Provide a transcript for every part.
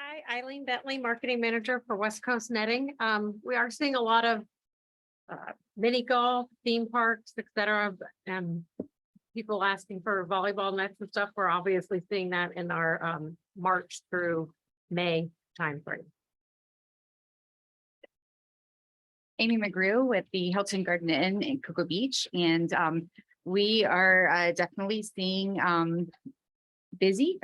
Hi, Eileen Bentley, Marketing Manager for West Coast Netting. We are seeing a lot of mini golf, theme parks, et cetera, and people asking for volleyball nets and stuff. We're obviously seeing that in our March through May timeframe. Amy McGrew with the Hilton Garden Inn in Cocoa Beach, and we are definitely seeing busy.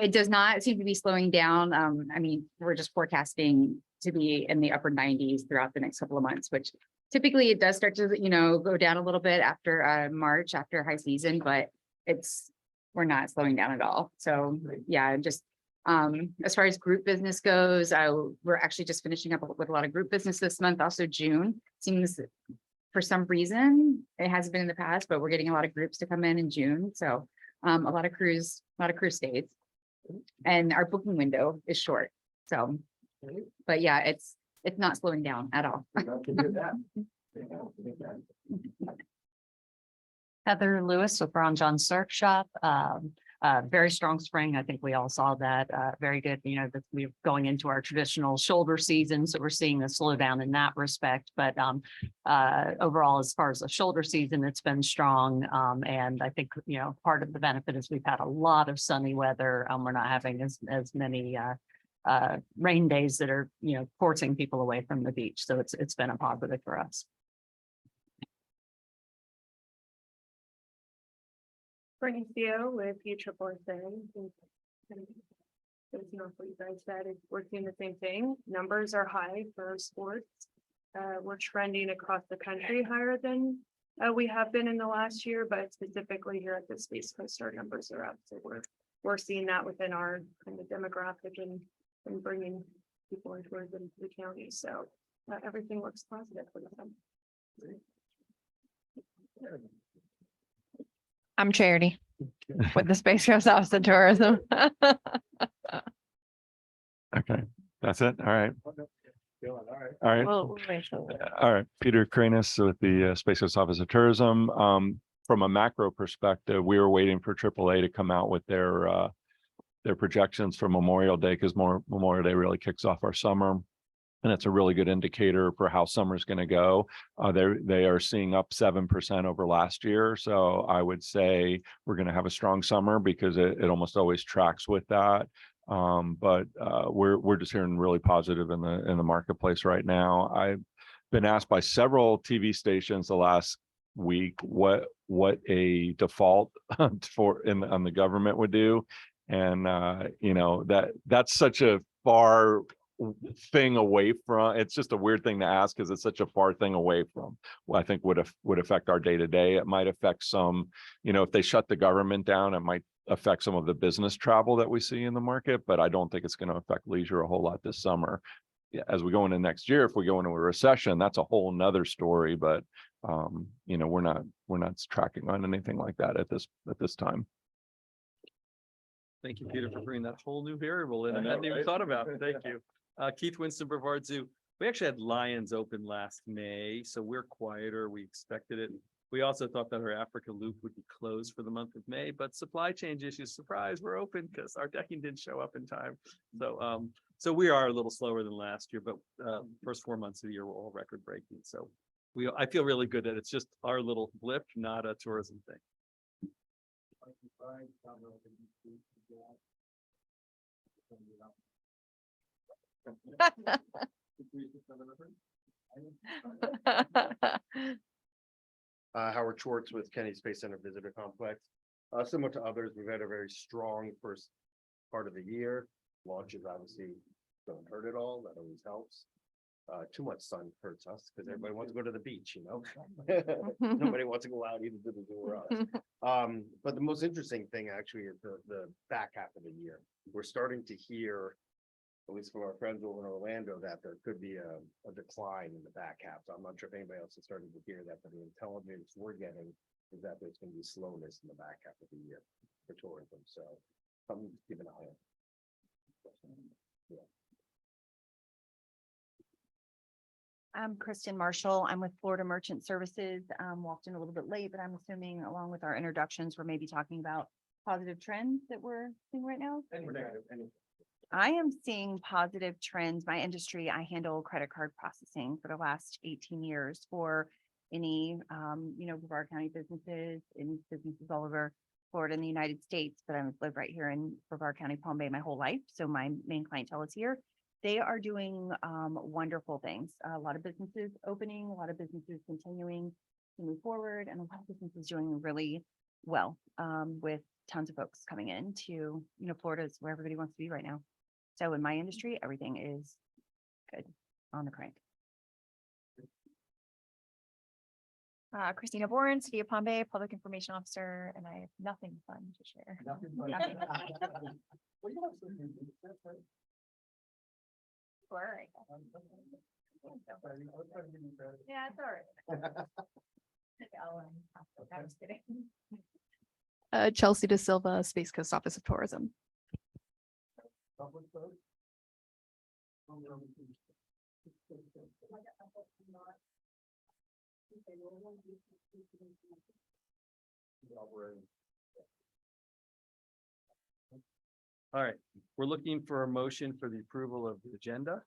It does not seem to be slowing down. I mean, we're just forecasting to be in the upper 90s throughout the next couple of months, which typically it does start to, go down a little bit after March, after high season, but we're not slowing down at all. So yeah, just as far as group business goes, we're actually just finishing up with a lot of group business this month. Also June seems, for some reason, it hasn't been in the past, but we're getting a lot of groups to come in June. So a lot of cruise stays, and our booking window is short. So, but yeah, it's not slowing down at all. Heather Lewis with Ron John Surf Shop. Very strong spring. I think we all saw that. Very good. We're going into our traditional shoulder season, so we're seeing a slowdown in that respect. But overall, as far as the shoulder season, it's been strong. And I think part of the benefit is we've had a lot of sunny weather. We're not having as many rain days that are forcing people away from the beach. So it's been a positive for us. Brittany Theo with Future Force. There's not what you guys said. We're seeing the same thing. Numbers are high for sports. We're trending across the country higher than we have been in the last year, but specifically here at the Space Coast, our numbers are up. So we're seeing that within our kind of demographic and bringing people into the county. So everything looks positive for them. I'm Charity with the Space Coast Office of Tourism. Okay, that's it. All right. All right. We'll wait till- All right. Peter Kranis with the Space Coast Office of Tourism. From a macro perspective, we were waiting for AAA to come out with their projections for Memorial Day, because Memorial Day really kicks off our summer. And it's a really good indicator for how summer's going to go. They are seeing up 7% over last year. So I would say we're going to have a strong summer, because it almost always tracks with that. But we're just hearing really positive in the marketplace right now. I've been asked by several TV stations the last week what a default on the government would do. And that's such a far thing away from, it's just a weird thing to ask, because it's such a far thing away from what I think would affect our day-to-day. It might affect some, if they shut the government down, it might affect some of the business travel that we see in the market, but I don't think it's going to affect leisure a whole lot this summer. As we go into next year, if we go into a recession, that's a whole nother story. But we're not tracking on anything like that at this time. Thank you, Peter, for bringing that whole new variable in. I hadn't even thought about it. Thank you. Keith Winston, Brevard Zoo. We actually had Lions open last May, so we're quieter. We expected it. We also thought that our Africa Loop would be closed for the month of May, but supply chain issues, surprise, we're open because our decking didn't show up in time. So we are a little slower than last year, but first 4 months of the year were all record breaking. So I feel really good that it's just our little blip, not a tourism thing. Howard Schwartz with Kennedy Space Center Visitor Complex. Similar to others, we've had a very strong first part of the year. Launches obviously don't hurt at all. That always helps. Too much sun hurts us, because everybody wants to go to the beach, Nobody wants to go out either to the zoo or us. But the most interesting thing actually is the back half of the year. We're starting to hear, at least from our friends over in Orlando, that there could be a decline in the back half. So I'm not sure if anybody else is starting to hear that, but the intelligence we're getting is that there's going to be slowness in the back half of the year for tourism. So something to keep an eye on. Yeah. I'm Kristen Marshall. I'm with Florida Merchant Services. Walked in a little bit late, but I'm assuming along with our introductions, we're maybe talking about positive trends that we're seeing right now. I am seeing positive trends. My industry, I handle credit card processing for the last 18 years for any, Brevard County businesses and businesses all over Florida and the United States, but I live right here in Brevard County, Palm Bay my whole life. So my main clientele is here. They are doing wonderful things. A lot of businesses opening, a lot of businesses continuing to move forward, and a lot of businesses doing really well with tons of folks coming in to, Florida is where everybody wants to be right now. So in my industry, everything is good on the crank. Christina Boren, City of Palm Bay, Public Information Officer, and I have nothing fun to share. Nothing. Sure. Yeah, it's all right. I'm just kidding. Chelsea De Silva, Space Coast Office of Tourism. All right, we're looking for a motion for the approval of the agenda.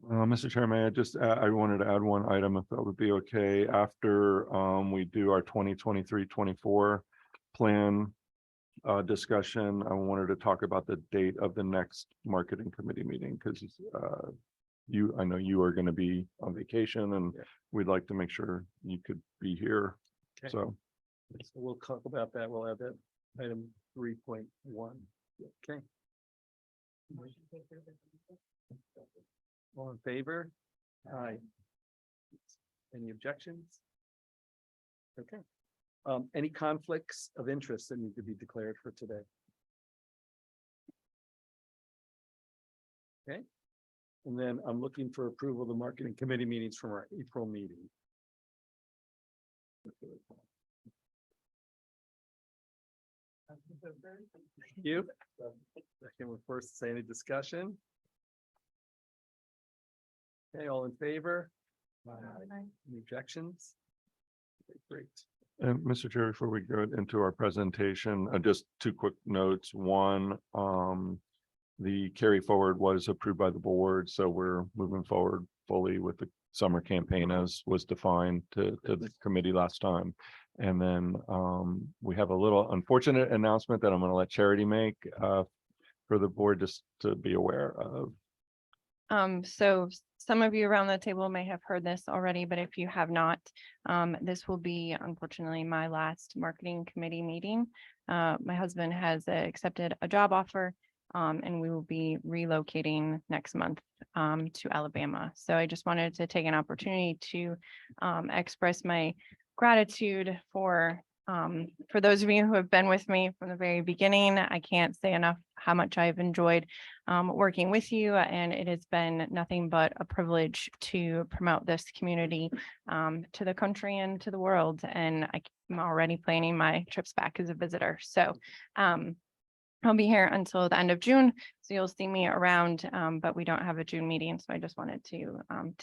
Mr. Chairman, I wanted to add one item, if that would be okay, after, we do our 2023-24 plan discussion. I wanted to talk about the date of the next marketing committee meeting, because, I know you are going to be on vacation, and we'd like to make sure you could be here. Okay. So, So we'll talk about that. We'll add that item 3.1. Okay. All in favor? Aye. Any objections? Okay. Any conflicts of interest that need to be declared for today? Okay. And then I'm looking for approval of the marketing committee meetings from our April meeting. Thank you. Second, we'll first say any discussion. Okay, all in favor? Any objections? Okay, great. and Mr. Chair, before we go into our presentation, just two quick notes. One, the carry forward was approved by the board, so we're moving forward fully with the summer campaign as was defined to the committee last time. And then we have a little unfortunate announcement that I'm going to let Charity make for the board, just to be aware of. So some of you around the table may have heard this already, but if you have not, this will be unfortunately my last marketing committee meeting. My husband has accepted a job offer, and we will be relocating next month to Alabama. So I just wanted to take an opportunity to express my gratitude for those of you who have been with me from the very beginning. I can't say enough how much I've enjoyed working with you, and it has been nothing but a privilege to promote this community to the country and to the world. And I'm already planning my trips back as a visitor. So I'll be here until the end of June, so you'll see me around, but we don't have a June meeting. So I just wanted to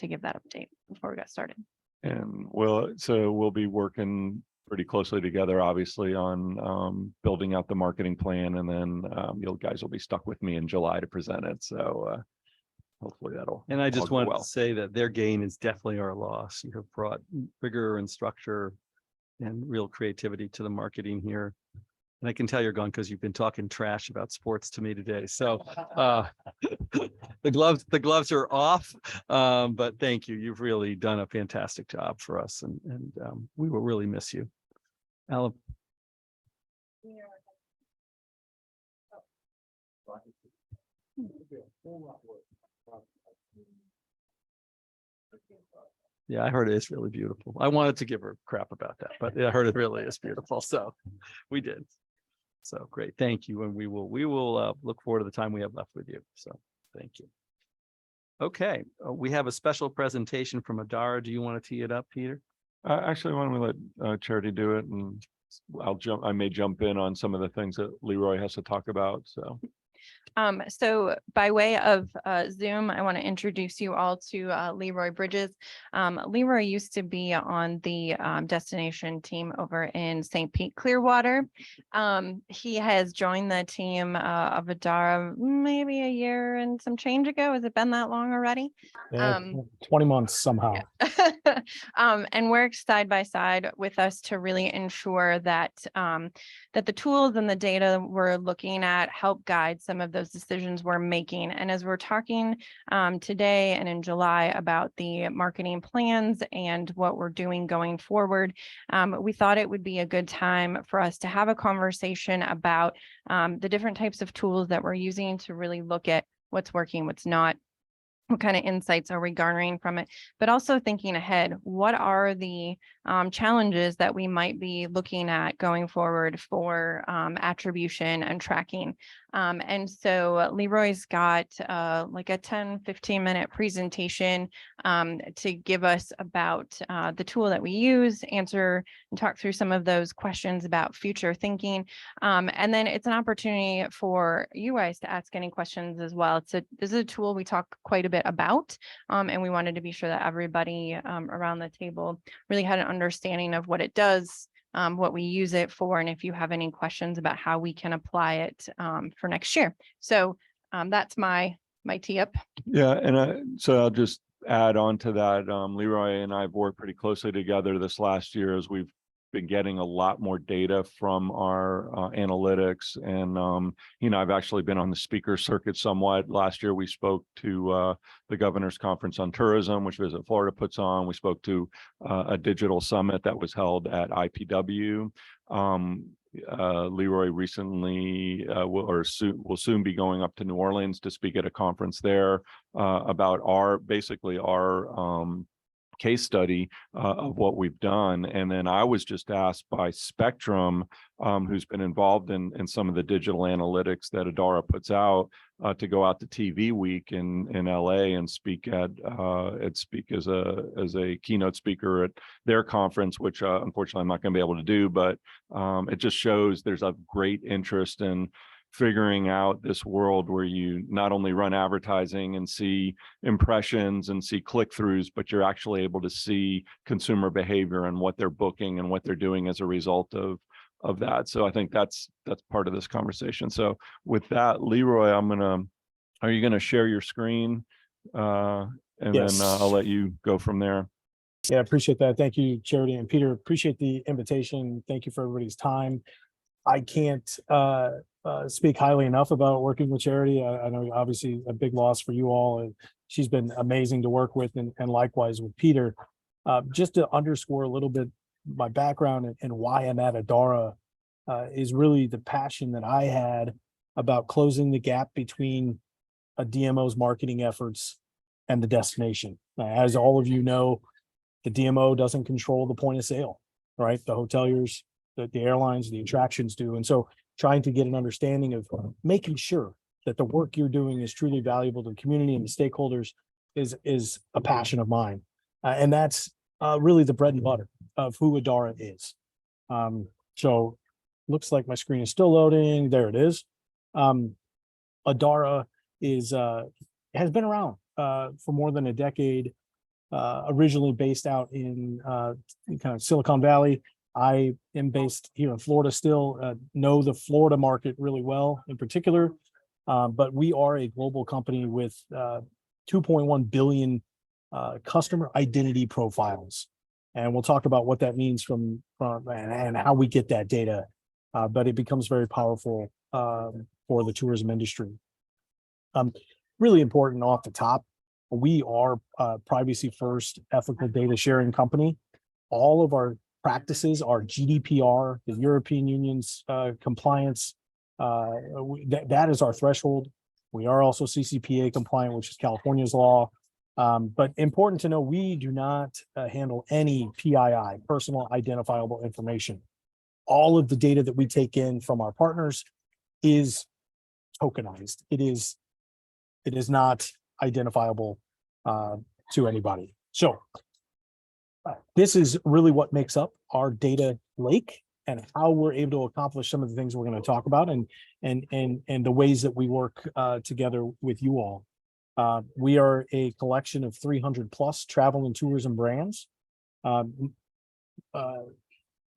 give that update before we got started. And we'll be working pretty closely together, obviously, on building out the marketing plan, and then you guys will be stuck with me in July to present it. So hopefully that'll. And I just all go wanted well. to say that their gain is definitely our loss. You have brought rigor and structure and real creativity to the marketing here. And I can tell you're gone because you've been talking trash about sports to me today. So the gloves are off. But thank you. You've really done a fantastic job for us, and we will really miss you. Alan. Yeah, I heard it is really beautiful. I wanted to give her crap about that, but I heard it really is beautiful. So we did. So great. Thank you. And we will look forward to the time we have left with you. So thank you. Okay, we have a special presentation from Adara. Do you want to tee it up, Peter? Actually, why don't we let Charity do it, and I may jump in on some of the things that Leroy has to talk about. So So by way of Zoom, I want to introduce you all to Leroy Bridges. Leroy used to be on the destination team over in St. Pete Clearwater. He has joined the team of Adara maybe a year and some change ago. Has it been that long already? Yeah, 20 months somehow. And work side by side with us to really ensure that that the tools and the data we're looking at help guide some of those decisions we're making. And as we're talking today and in July about the marketing plans and what we're doing going forward, we thought it would be a good time for us to have a conversation about the different types of tools that we're using to really look at what's working, what's not. What kind of insights are we garnering from it? But also thinking ahead, what are the challenges that we might be looking at going forward for attribution and tracking? And so Leroy's got like a 10-15 minute presentation to give us about the tool that we use, answer and talk through some of those questions about future thinking. And then it's an opportunity for you guys to ask any questions as well. This is a tool we talk quite a bit about, and we wanted to be sure that everybody around the table really had an understanding of what it does, what we use it for, and if you have any questions about how we can apply it for next year. So that's my tee up. Yeah, and so I'll just add on to that. Leroy and I have worked pretty closely together this last year as we've been getting a lot more data from our analytics. And, I've actually been on the speaker circuit somewhat. Last year, we spoke to the Governor's Conference on Tourism, which Visit Florida puts on. We spoke to a digital summit that was held at IPW. Leroy recently will soon be going up to New Orleans to speak at a conference there about our case study of what we've done. And then I was just asked by Spectrum, who's been involved in some of the digital analytics that Adara puts out, to go out to TV Week in LA and speak as a keynote speaker at their conference, which unfortunately I'm not going to be able to do, but it just shows there's a great interest in figuring out this world where you not only run advertising and see impressions and see click-throughs, but you're actually able to see consumer behavior and what they're booking and what they're doing as a result of that. So I think that's part of this conversation. So with that, Leroy, are you gonna share your screen? And Yes. then I'll let you go from there. Yeah, I appreciate that. Thank you, Charity and Peter. Appreciate the invitation. Thank you for everybody's time. I can't speak highly enough about working with Charity. I know obviously a big loss for you all, and she's been amazing to work with, and likewise with Peter. Just to underscore a little bit my background and why I'm at Adara is really the passion that I had about closing the gap between a DMO's marketing efforts and the destination. As all of you know, the DMO doesn't control the point of sale, right? The hoteliers, the airlines, the attractions do. And so trying to get an understanding of making sure that the work you're doing is truly valuable to the community and the stakeholders is a passion of mine. And that's really the bread and butter of who Adara is. So looks like my screen is still loading. There it is. Adara has been around for more than a decade, originally based out in kind of Silicon Valley. I am based here in Florida still, know the Florida market really well in particular, but we are a global company with 2.1 billion customer identity profiles. And we'll talk about what that means from and how we get that data, but it becomes very powerful for the tourism industry. Really important off the top, we are a privacy first ethical data sharing company. All of our practices are GDPR, the European Union's compliance. That is our threshold. We are also CCPA compliant, which is California's law. But important to know, we do not handle any PII, personal identifiable information. All of the data that we take in from our partners is tokenized. It is not identifiable to anybody. So this is really what makes up our data lake. and how we're able to accomplish some of the things we're going to talk about and the ways that we work together with you all. We are a collection of 300 plus travel and tourism brands.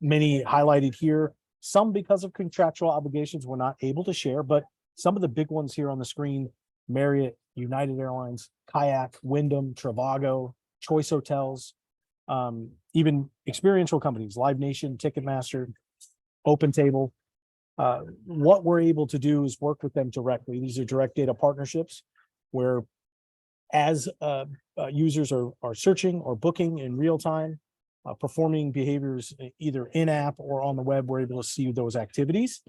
Many highlighted here, some because of contractual obligations we're not able to share, but some of the big ones here on the screen: Marriott, United Airlines, Kayak, Wyndham, Trivago, Choice Hotels, even experiential companies, Live Nation, Ticketmaster, OpenTable. What we're able to do is work with them directly. These are direct data partnerships where as users are searching or booking in real time, performing behaviors either in-app or on the web, we're able to see those activities.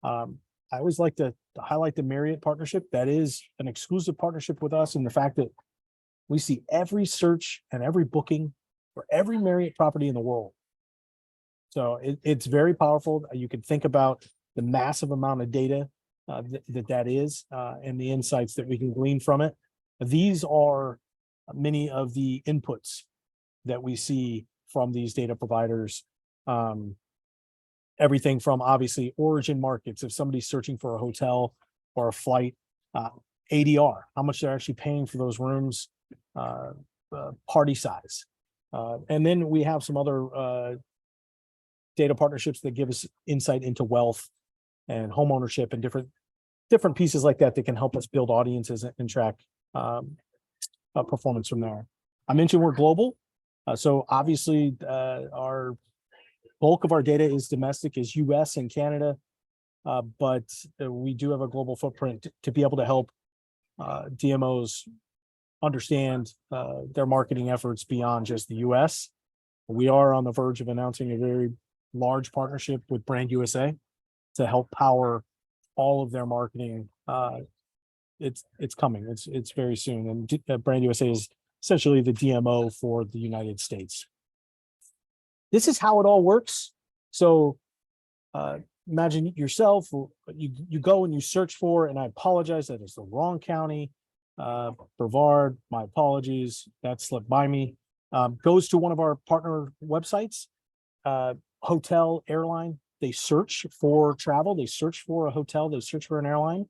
I always like to highlight the Marriott partnership. That is an exclusive partnership with us, and the fact that we see every search and every booking for every Marriott property in the world. So it's very powerful. You can think about the massive amount of data that is and the insights that we can glean from it. These are many of the inputs that we see from these data providers. Everything from obviously origin markets, if somebody's searching for a hotel or a flight, ADR, how much they're actually paying for those rooms, party size. And then we have some other data partnerships that give us insight into wealth and home ownership and different pieces like that can help us build audiences and track performance from there. I mentioned we're global. So obviously our bulk of our data is domestic, is US and Canada, but we do have a global footprint to be able to help DMOs understand their marketing efforts beyond just the US. We are on the verge of announcing a very large partnership with Brand USA to help power all of their marketing. It's coming. It's very soon. And Brand USA is essentially the DMO for the United States. This is how it all works. So imagine yourself, you go and you search for, and I apologize, that is the wrong county. Brevard, my apologies, that slipped by me. Goes to one of our partner websites, hotel, airline. They search for travel, they search for a hotel, they search for an airline.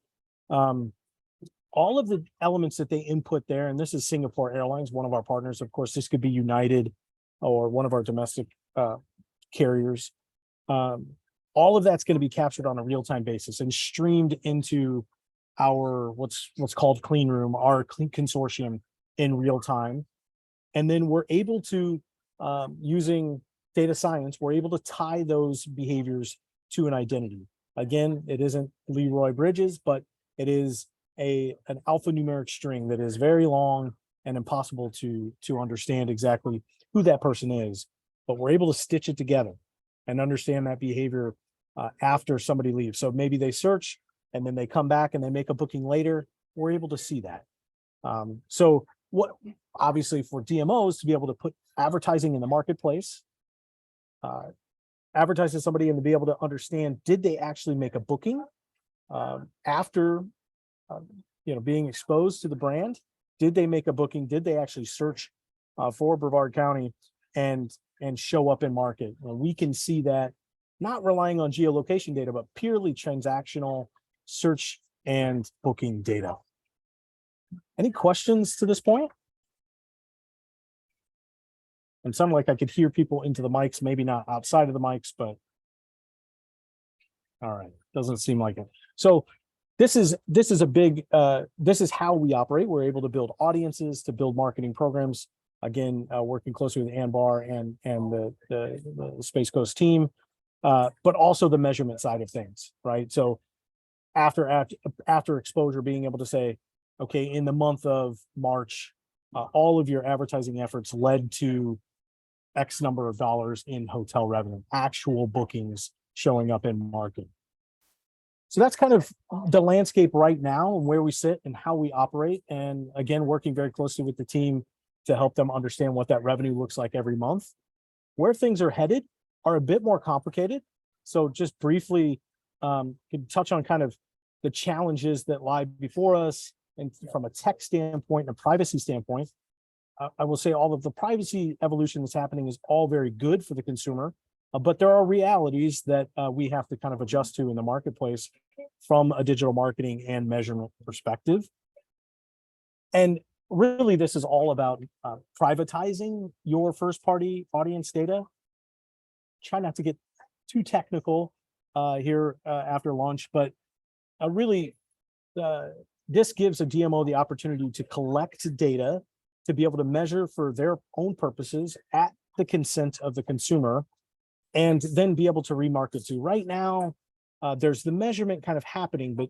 All of the elements that they input there, and this is Singapore Airlines, one of our partners. Of course, this could be United or one of our domestic carriers. All of that's going to be captured on a real-time basis and streamed into our what's called Clean Room, our consortium in real time. And then we're able to, using data science, we're able to tie those behaviors to an identity. Again, it isn't Leroy Bridges, but it is an alphanumeric string that is very long and impossible to understand exactly who that person is. But we're able to stitch it together and understand that behavior after somebody leaves. So maybe they search and then they come back and they make a booking later. We're able to see that. So what, obviously for DMOs to be able to put advertising in the marketplace, advertise to somebody and to be able to understand, did they actually make a booking after being exposed to the brand? Did they make a booking? Did they actually search for Brevard County and show up in market? Well, we can see that, not relying on geolocation data, but purely transactional search and booking data. Any questions to this point? And sounded like I could hear people into the mics, maybe not outside of the mics, but all right, doesn't seem like it. So this is a big, this is how we operate. We're able to build audiences, to build marketing programs. Again, working closely with Anbar and the Space Coast team, but also the measurement side of things, right? So after exposure, being able to say, okay, in the month of March, all of your advertising efforts led to X number of dollars in hotel revenue, actual bookings showing up in market. So that's kind of the landscape right now and where we sit and how we operate. And again, working very closely with the team to help them understand what that revenue looks like every month. Where things are headed are a bit more complicated. So just briefly, can touch on kind of the challenges that lie before us. And from a tech standpoint and a privacy standpoint, I will say all of the privacy evolution that's happening is all very good for the consumer. But there are realities that we have to kind of adjust to in the marketplace from a digital marketing and measurement perspective. And really, this is all about privatizing your first party audience data. Try not to get too technical here after lunch, but really, this gives a DMO the opportunity to collect data to be able to measure for their own purposes at the consent of the consumer, and then be able to remarket to. Right now, there's the measurement kind of happening, but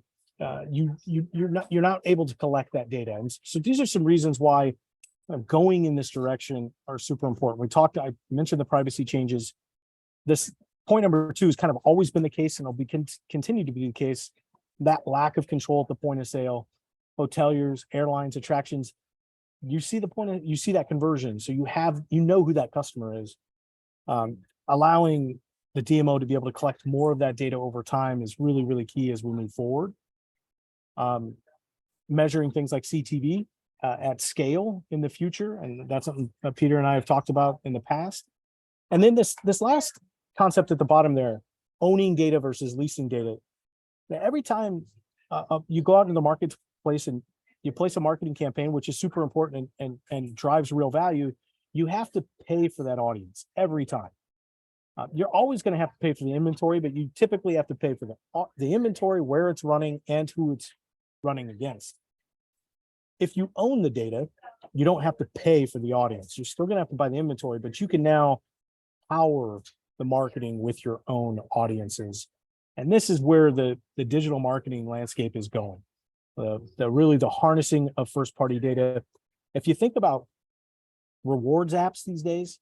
you're not able to collect that data. And so these are some reasons why going in this direction are super important. I mentioned the privacy changes. This point number 2 has kind of always been the case, and it'll be continue to be the case. That lack of control at the point of sale, hoteliers, airlines, attractions. You see that conversion. So you know who that customer is. Allowing the DMO to be able to collect more of that data over time is really, really key as we move forward. Measuring things like CTV at scale in the future, and that's something that Peter and I have talked about in the past. And then this last concept at the bottom there, owning data versus leasing data. Now, every time you go out into the marketplace and you place a marketing campaign, which is super important and drives real value, you have to pay for that audience every time. You're always going to have to pay for the inventory, but you typically have to pay for the inventory, where it's running, and who it's running against. If you own the data, you don't have to pay for the audience. You're still going to have to buy the inventory, but you can now power the marketing with your own audiences. And this is where the digital marketing landscape is going. The harnessing of first party data. If you think about rewards apps these days,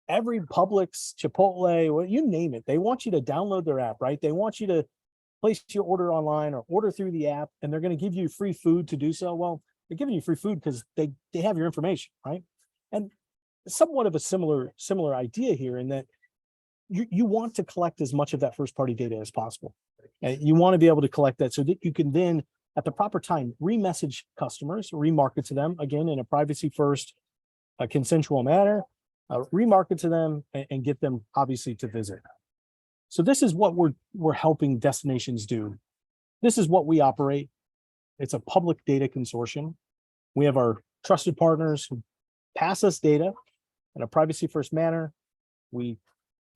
every Publix, Chipotle, well, you name it, they want you to download their app, right? They want you to place your order online or order through the app, and they're going to give you free food to do so. Well, they're giving you free food because they have your information, right? And somewhat of a similar idea here, in that you want to collect as much of that first party data as possible. And you want to be able to collect that so that you can then, at the proper time, remessage customers, remarket to them, again, in a privacy first, consensual manner, remarket to them and get them obviously to visit. So this is what we're helping destinations do. This is what we operate. It's a public data consortium. We have our trusted partners who pass us data in a privacy first manner. We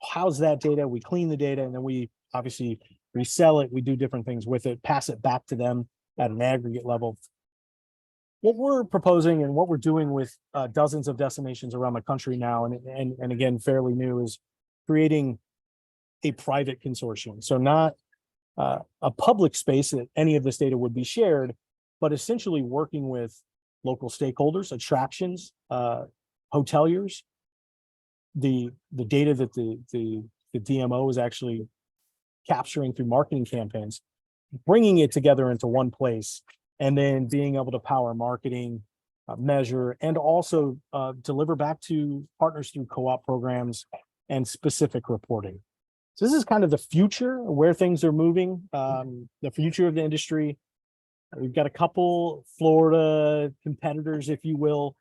house that data, we clean the data, and then we obviously resell it. We do different things with it, pass it back to them at an aggregate level. What we're proposing and what we're doing with dozens of destinations around the country now, and again, fairly new, is creating a private consortium. So not a public space that any of this data would be shared, but essentially working with local stakeholders, attractions, hoteliers, the data that the DMO is actually capturing through marketing campaigns, bringing it together into one place, and then being able to power marketing, measure, and also deliver back to partners through co-op programs and specific reporting. So this is kind of the future of where things are moving, the future of the industry. We've got a couple Florida competitors, if you will,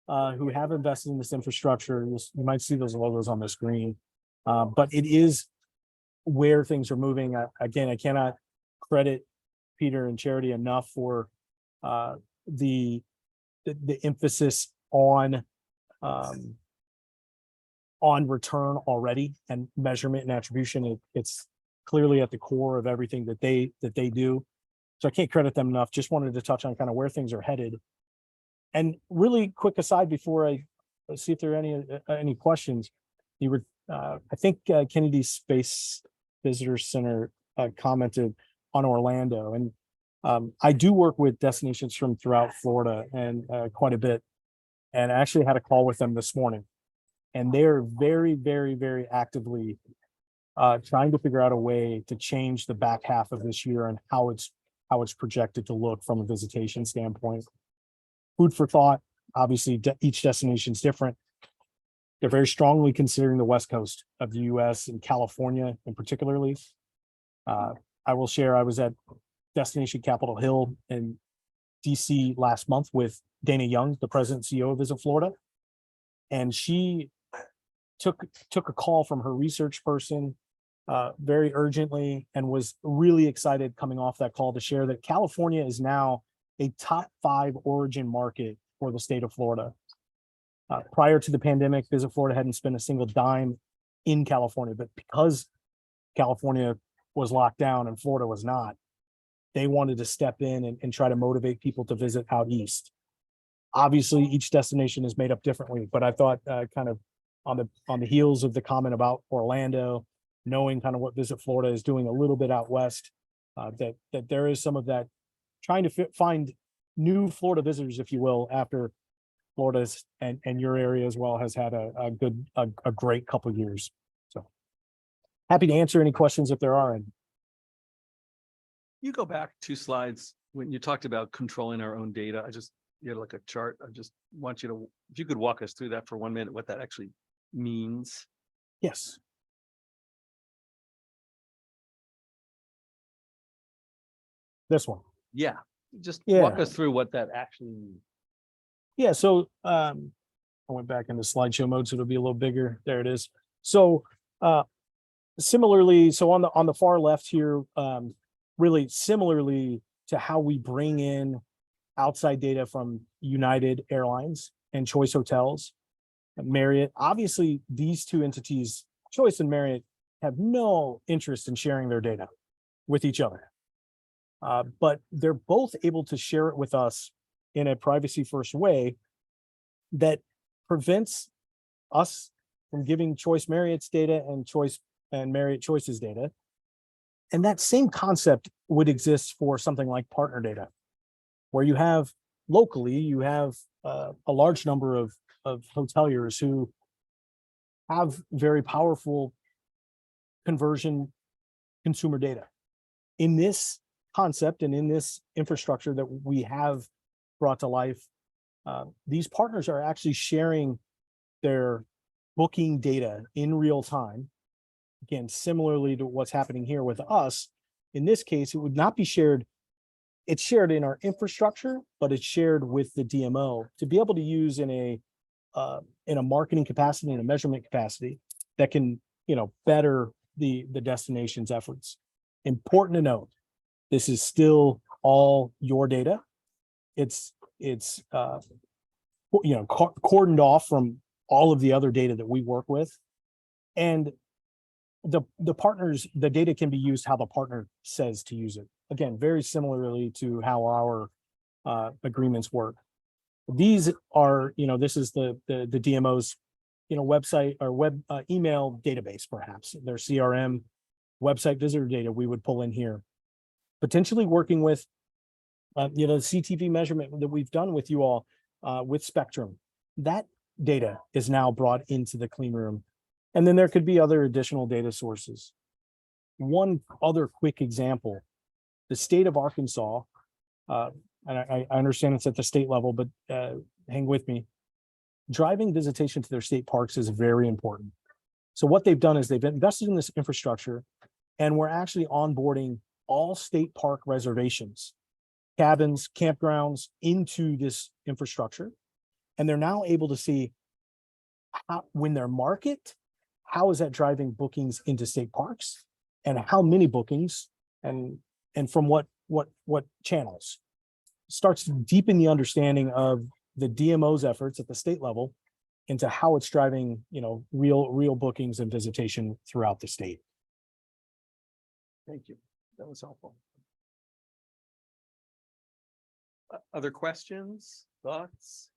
who have invested in this infrastructure. You might see those logos on the screen, but it is where things are moving. Again, I cannot credit Peter and Charity enough for the emphasis on return already, and measurement and attribution. It's clearly at the core of everything that they do. So I can't credit them enough. Just wanted to touch on kind of where things are headed. And really quick aside before I see if there are any questions. You were, I think Kennedy Space Visitor Center commented on Orlando, and I do work with destinations from throughout Florida and quite a bit. And I actually had a call with them this morning, and they're very, very, very actively trying to figure out a way to change the back half of this year and how it's projected to look from a visitation standpoint. Food for thought. Obviously, each destination is different. They're very strongly considering the West Coast of the US and California in particularly. I will share, I was at Destination Capitol Hill in DC last month with Dana Young, the president and CEO of Visit Florida. And she took a call from her research person very urgently and was really excited coming off that call to share that California is now a top 5 origin market for the state of Florida. Prior to the pandemic, Visit Florida hadn't spent a single dime in California, but because California was locked down and Florida was not, they wanted to step in and try to motivate people to visit out east. Obviously, each destination is made up differently, but I thought kind of on the heels of the comment about Orlando, knowing kind of what Visit Florida is doing a little bit out west, that there is some of that trying to find new Florida visitors, if you will, after Florida's and your area as well has had a great couple of years. So happy to answer any questions if there are any. You go back 2 slides when you talked about controlling our own data. You had like a chart. I just want you to, if you could walk us through that for 1 minute, what that actually means. Yes. This one. Yeah, just Yeah. walk us through what that actually means. Yeah, so I went back into slideshow mode, so it'll be a little bigger. There it is. So similarly, so on the far left here, really similarly to how we bring in outside data from United Airlines and Choice Hotels, Marriott. Obviously, these two entities, Choice and Marriott, have no interest in sharing their data with each other. But they're both able to share it with us in a privacy first way that prevents us from giving Choice Marriott's data and Choice and Marriott Choice's data. And that same concept would exist for something like partner data, where you have locally, you have a large number of hoteliers who have very powerful conversion consumer data. In this concept and in this infrastructure that we have brought to life, these partners are actually sharing their booking data in real time. Again, similarly to what's happening here with us, in this case, it would not be shared. It's shared in our infrastructure, but it's shared with the DMO to be able to use in a marketing capacity and a measurement capacity that can, better the destination's efforts. Important to note, this is still all your data. It's cordoned off from all of the other data that we work with, and the partners, the data can be used how the partner says to use it. Again, very similarly to how our agreements work. These are, this is the DMO's, website or web email database, perhaps their CRM website visitor data we would pull in here. Potentially working with, the CTV measurement that we've done with you all with Spectrum. That data is now brought into the clean room. And then there could be other additional data sources. One other quick example, the state of Arkansas, and I understand it's at the state level, but hang with me. Driving visitation to their state parks is very important. So what they've done is they've invested in this infrastructure, and we're actually onboarding all state park reservations, cabins, campgrounds into this infrastructure. And they're now able to see how, when they're market, how is that driving bookings into state parks, and how many bookings and from what channels. Starts to deepen the understanding of the DMO's efforts at the state level into how it's driving, real bookings and visitation throughout the state. Thank you. That was helpful. Other questions, thoughts?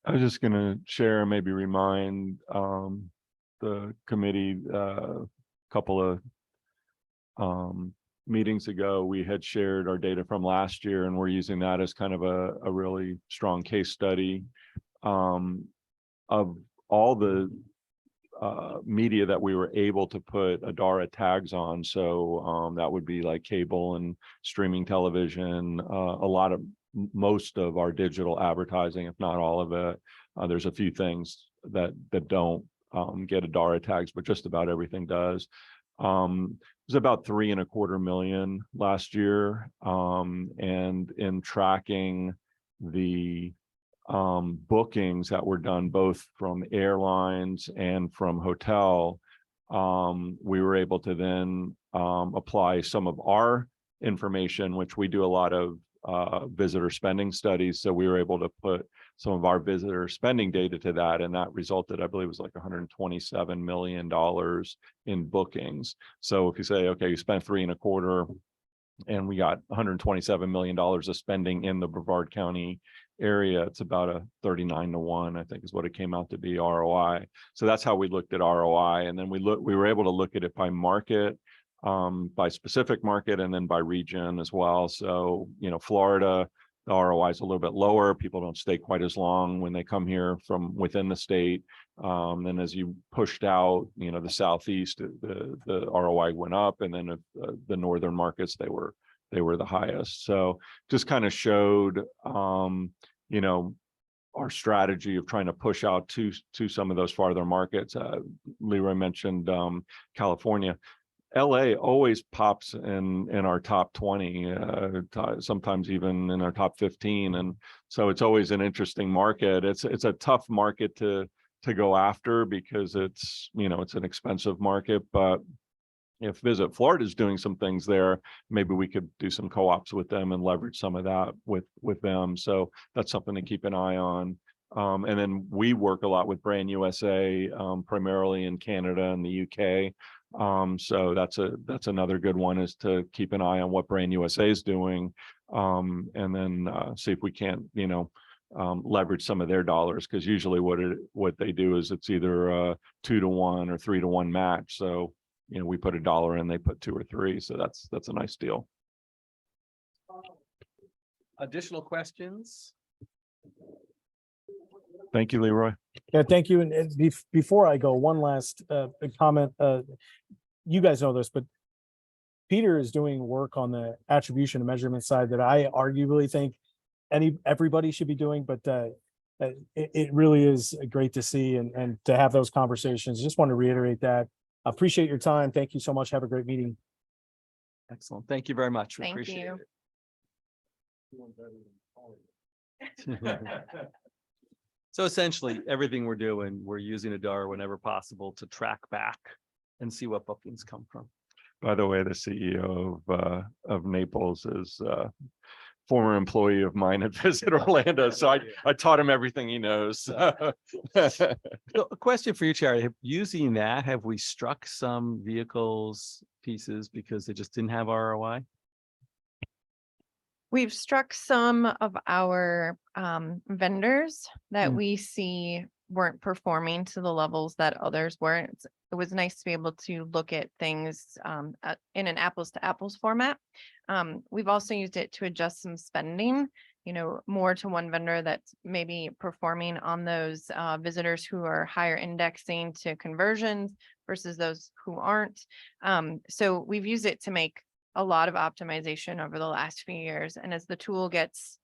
I was just gonna share, maybe remind the committee, couple of meetings ago, we had shared our data from last year, and we're using that as kind of a really strong case study of all the media that we were able to put Adara tags on. So that would be like cable and streaming television, most of our digital advertising, if not all of it. There's a few things that don't get Adara tags, but just about everything does. It was about 3.25 million last year. And in tracking the bookings that were done both from airlines and from hotel, we were able to then apply some of our information, which we do a lot of visitor spending studies. So we were able to put some of our visitor spending data to that, and that resulted, I believe it was like $127 million in bookings. So if you say, okay, you spent 3.25 and we got $127 million of spending in the Brevard County area, it's about a 39-to-1, I think is what it came out to be ROI. So that's how we looked at ROI. And then we were able to look at it by market, by specific market, and then by region as well. So, Florida, the ROI is a little bit lower. People don't stay quite as long when they come here from within the state. Then as you pushed out, the Southeast, the ROI went up, and then the northern markets, they were the highest. So just kind of showed, our strategy of trying to push out to some of those farther markets. Leroy mentioned California. LA always pops in our top 20, sometimes even in our top 15. And so it's always an interesting market. It's a tough market to go after because it's an expensive market. But if Visit Florida is doing some things there, maybe we could do some co-ops with them and leverage some of that with them. So that's something to keep an eye on. And then we work a lot with Brand USA, primarily in Canada and the UK. So that's another good one, is to keep an eye on what Brand USA is doing, and then see if we can't, leverage some of their dollars, because usually what they do is it's either a 2-to-1 or 3-to-1 match. So we put $1 in, they put 2 or 3. So that's a nice deal. Additional questions? Thank you, Leroy. Yeah, thank you. And before I go, one last comment. You guys know this, but Peter is doing work on the attribution and measurement side that I arguably think everybody should be doing. But it really is great to see and to have those conversations. Just want to reiterate that. I appreciate your time. Thank you so much. Have a great meeting. Excellent. Thank you very much. We Thank appreciate you. it. So essentially, everything we're doing, we're using Adara whenever possible to track back and see what bookings come from. By the way, the CEO of Naples is former employee of mine at Visit Orlando. So I taught him everything he knows. So a question for you, Charity. Using that, have we struck some vehicles pieces because they just didn't have ROI? We've struck some of our vendors that Mm. we see weren't performing to the levels that others weren't. It was nice to be able to look at things in an apples to apples format. We've also used it to adjust some spending, more to one vendor that's maybe performing on those visitors who are higher indexing to conversions versus those who aren't. So we've used it to make a lot of optimization over the last few years. And as the tool gets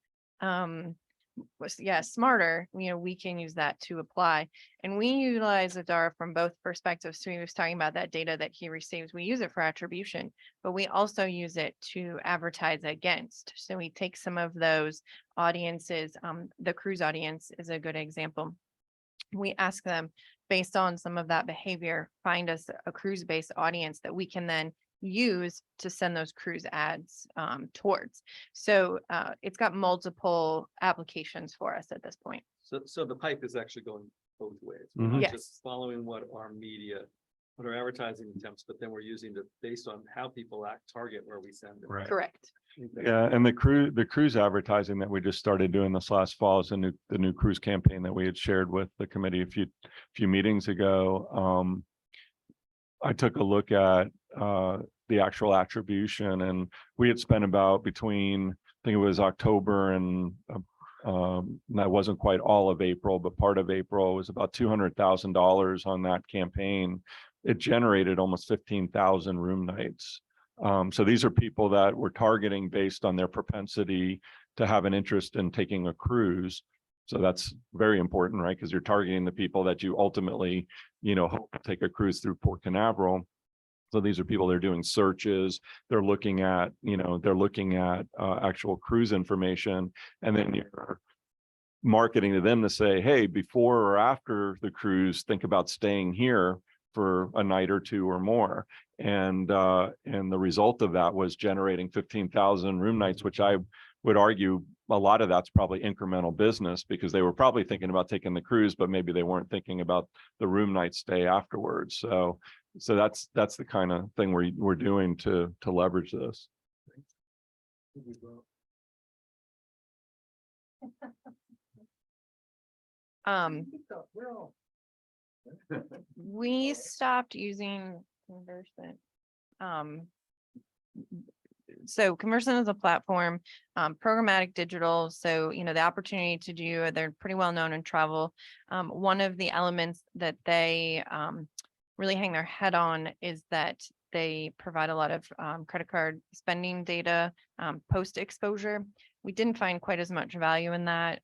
smarter, we can use that to apply. And we utilize Adara from both perspectives. So he was talking about that data that he receives. We use it for attribution, but we also use it to advertise against. So we take some of those audiences. The cruise audience is a good example. We ask them, based on some of that behavior, find us a cruise-based audience that we can then use to send those cruise ads towards. So it's got multiple applications for us at this point. So the pipe is actually going both ways. Mhm. We're not Yes. just following what our advertising attempts, but then we're using it based on how people target where we send them. Right. Correct. Yeah, and the cruise advertising that we just started doing this last fall is the new cruise campaign that we had shared with the committee a few meetings ago. I took a look at the actual attribution, and we had spent about between, I think it was October and that wasn't quite all of April, but part of April was about $200,000 on that campaign. It generated almost 15,000 room nights. So these are people that we're targeting based on their propensity to have an interest in taking a cruise. So that's very important, right? Because you're targeting the people that you ultimately, hope to take a cruise through Port Canaveral. So these are people that are doing searches. They're looking at, actual cruise information, and then marketing to them to say, hey, before or after the cruise, think about staying here for a night or two or more. And the result of that was generating 15,000 room nights, which I would argue a lot of that's probably incremental business, because they were probably thinking about taking the cruise, but maybe they weren't thinking about the room night stay afterwards. So that's the kind of thing we're doing to leverage this. We stopped using Conversant. So Conversant is a platform, programmatic digital. So, the opportunity to do, they're pretty well known in travel. One of the elements that they really hang their head on is that they provide a lot of credit card spending data, post exposure. We didn't find quite as much value in that,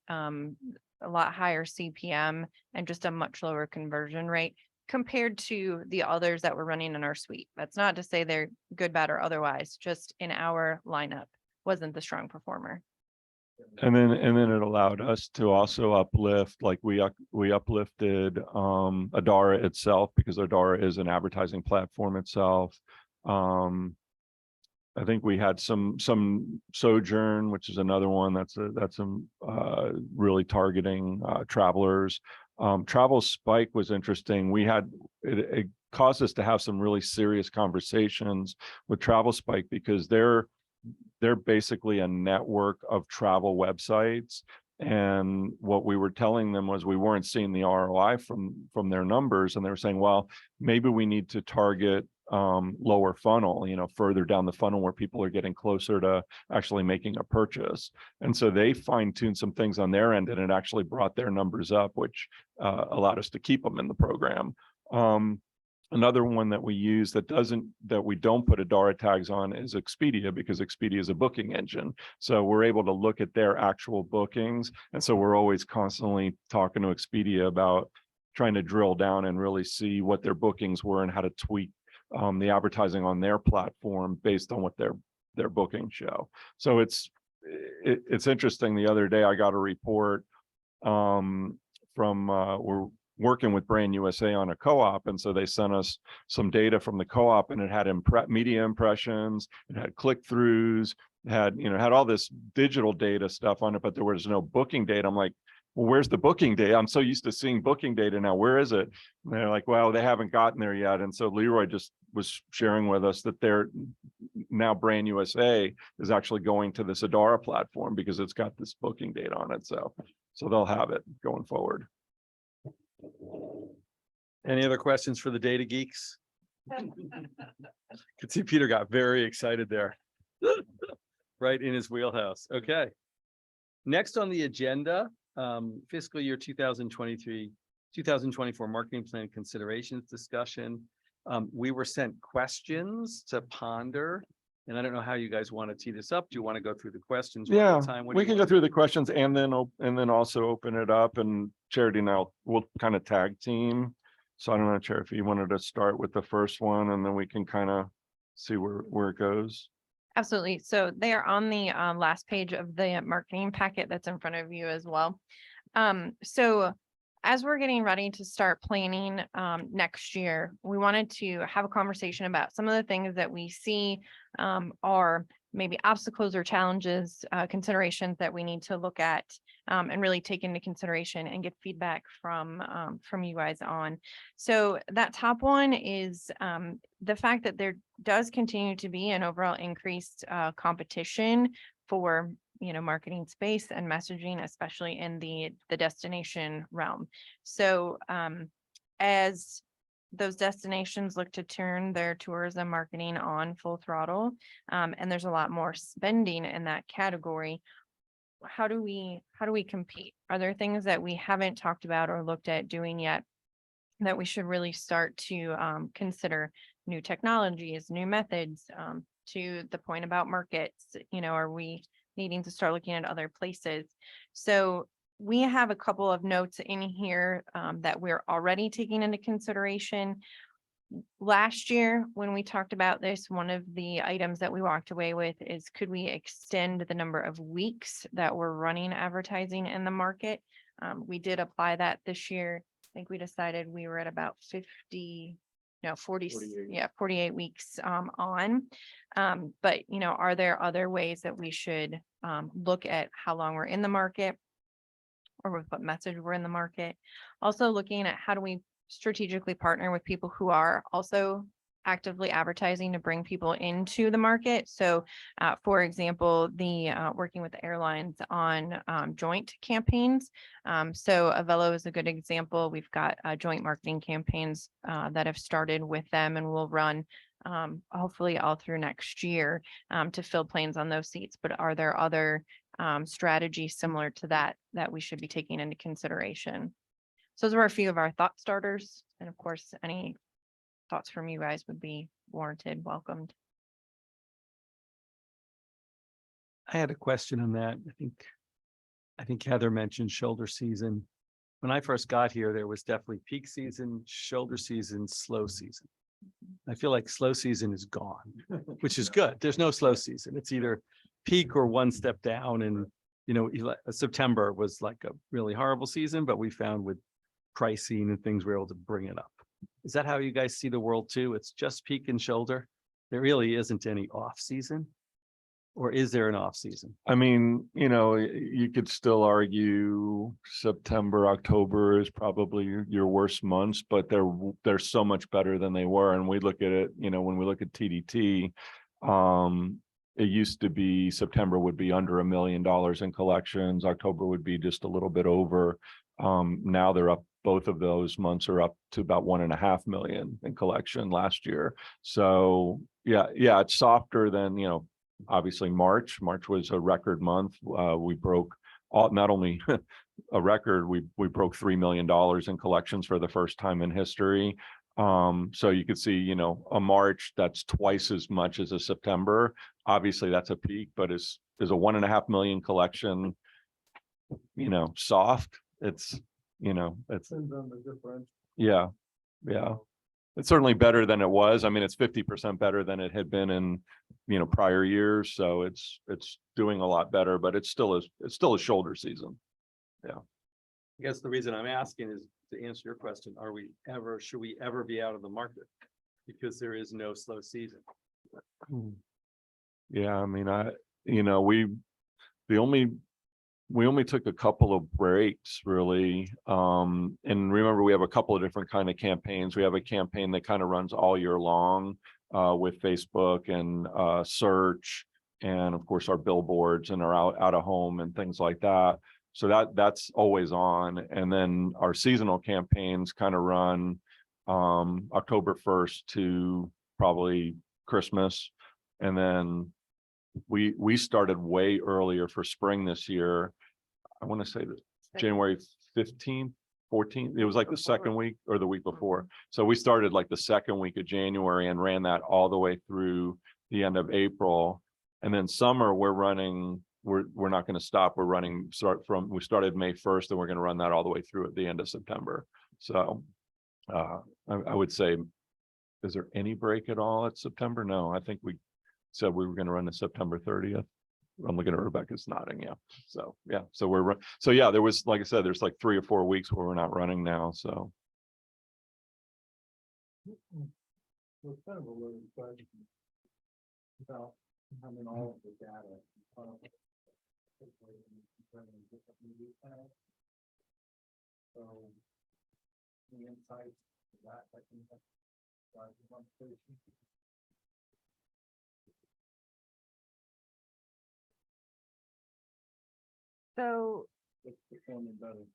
a lot higher CPM and just a much lower conversion rate compared to the others that were running in our suite. That's not to say they're good, bad, or otherwise, just in our lineup wasn't the strong performer. And then it allowed us to also uplift, like we uplifted Adara itself, because Adara is an advertising platform itself. I think we had some Sojourn, which is another one that's really targeting travelers. Travel Spike was interesting. It caused us to have some really serious conversations with Travel Spike, because they're basically a network of travel websites. And what we were telling them was we weren't seeing the ROI from their numbers. And they were saying, well, maybe we need to target lower funnel, further down the funnel where people are getting closer to actually making a purchase. And so they fine-tuned some things on their end, and it actually brought their numbers up, which allowed us to keep them in the program. Another one that we use that we don't put Adara tags on is Expedia, because Expedia is a booking engine. So we're able to look at their actual bookings. And so we're always constantly talking to Expedia about trying to drill down and really see what their bookings were and how to tweak the advertising on their platform based on what their bookings show. So it's interesting. The other day I got a report from we're working with Brand USA on a co-op, and so they sent us some data from the co-op, and it had media impressions, it had click-throughs, had all this digital data stuff on it, but there was no booking data. I'm like, well, where's the booking data? I'm so used to seeing booking data now. Where is it? And they're like, well, they haven't gotten there yet. And so Leroy just was sharing with us that they're now Brand USA is actually going to this Adara platform because it's got this booking data on it. So they'll have it going forward. Any other questions for the data geeks? Could see Peter got very excited there. Right in his wheelhouse. Okay. Next on the agenda, fiscal year 2023-2024 marketing plan considerations discussion. We were sent questions to ponder, and I don't know how you guys want to tee this up. Do you want to go through the questions one at a time? What do We you can want? go through the questions and then also open it up, and Charity and we'll kind of tag team. So I don't know, Chair, if you wanted to start with the first one, and then we can kind of see where it goes. Absolutely. So they are on the last page of the marketing packet that's in front of you as well. So as we're getting ready to start planning next year, we wanted to have a conversation about some of the things that we see are maybe obstacles or challenges, considerations that we need to look at and really take into consideration and get feedback from you guys on. So that top one is the fact that there does continue to be an overall increased competition for marketing space and messaging, especially in the destination realm. So as those destinations look to turn their tourism marketing on full throttle, and there's a lot more spending in that category, how do we compete? Are there things that we haven't talked about or looked at doing yet that we should really start to consider? New technologies, new methods, to the point about markets, are we needing to start looking at other places? So we have a couple of notes in here that we're already taking into consideration. last year, when we talked about this, one of the items that we walked away with is could we extend the number of weeks that we're running advertising in the market? We did apply that this year. I think we decided we were at about 40, 48 weeks on. But are there other ways that we should look at how long we're in the market? Or with what message we're in the market? Also looking at how do we strategically partner with people who are also actively advertising to bring people into the market. So for example, the working with the airlines on joint campaigns. So Avelo is a good example. We've got joint marketing campaigns that have started with them and will run hopefully all through next year to fill planes on those seats. But are there other strategies similar to that that we should be taking into consideration? So those were a few of our thought starters. And of course, any thoughts from you guys would be warranted, welcomed. I had a question on that. I think Heather mentioned shoulder season. When I first got here, there was definitely peak season, shoulder season, slow season. I feel like slow season is gone, which is good. There's no slow season. It's either peak or one step down. And, September was like a really horrible season, but we found with pricing and things, we're able to bring it up. Is that how you guys see the world too? It's just peak and shoulder. There really isn't any off season, or is there an off season? I mean, you could still argue September, October is probably your worst months, but they're so much better than they were. And we look at it, when we look at TDT, it used to be September would be under $1 million in collections. October would be just a little bit over. Now they're up. Both of those months are up to about 1.5 million in collection last year. So yeah, it's softer than, obviously March was a record month. We broke not only a record, we broke $3 million in collections for the first time in history. So you could see, a March that's twice as much as a September. Obviously that's a peak, but is a 1.5 million collection, soft. It's yeah. It's certainly better than it was. I mean, it's 50% better than it had been in, prior years. So it's doing a lot better, but it's still a shoulder season. I guess the reason I'm asking is to answer your question. Should we ever be out of the market? Because there is no slow season. Yeah. I mean, we only took a couple of breaks really. And remember, we have a couple of different kind of campaigns. We have a campaign that kind of runs all year long with Facebook and search, and of course our billboards and our out of home and things like that. So that's always on. And then our seasonal campaigns kind of run October 1st to probably Christmas. And then we started way earlier for spring this year. I want to say that January 15th, 14th. It was like the second week or the week before. So we started like the second week of January and ran that all the way through the end of April. And then summer we're not going to stop. We started May 1st and we're going to run that all the way through at the end of September. So I would say, is there any break at all at September? No, I think we said we were going to run to September 30th. I'm looking at Rebecca's nodding. Yeah. So there was, like I said, there's like 3 or 4 weeks where we're not running now. So. About having all of the data. So the insights that I think that's one station. So It's performing better.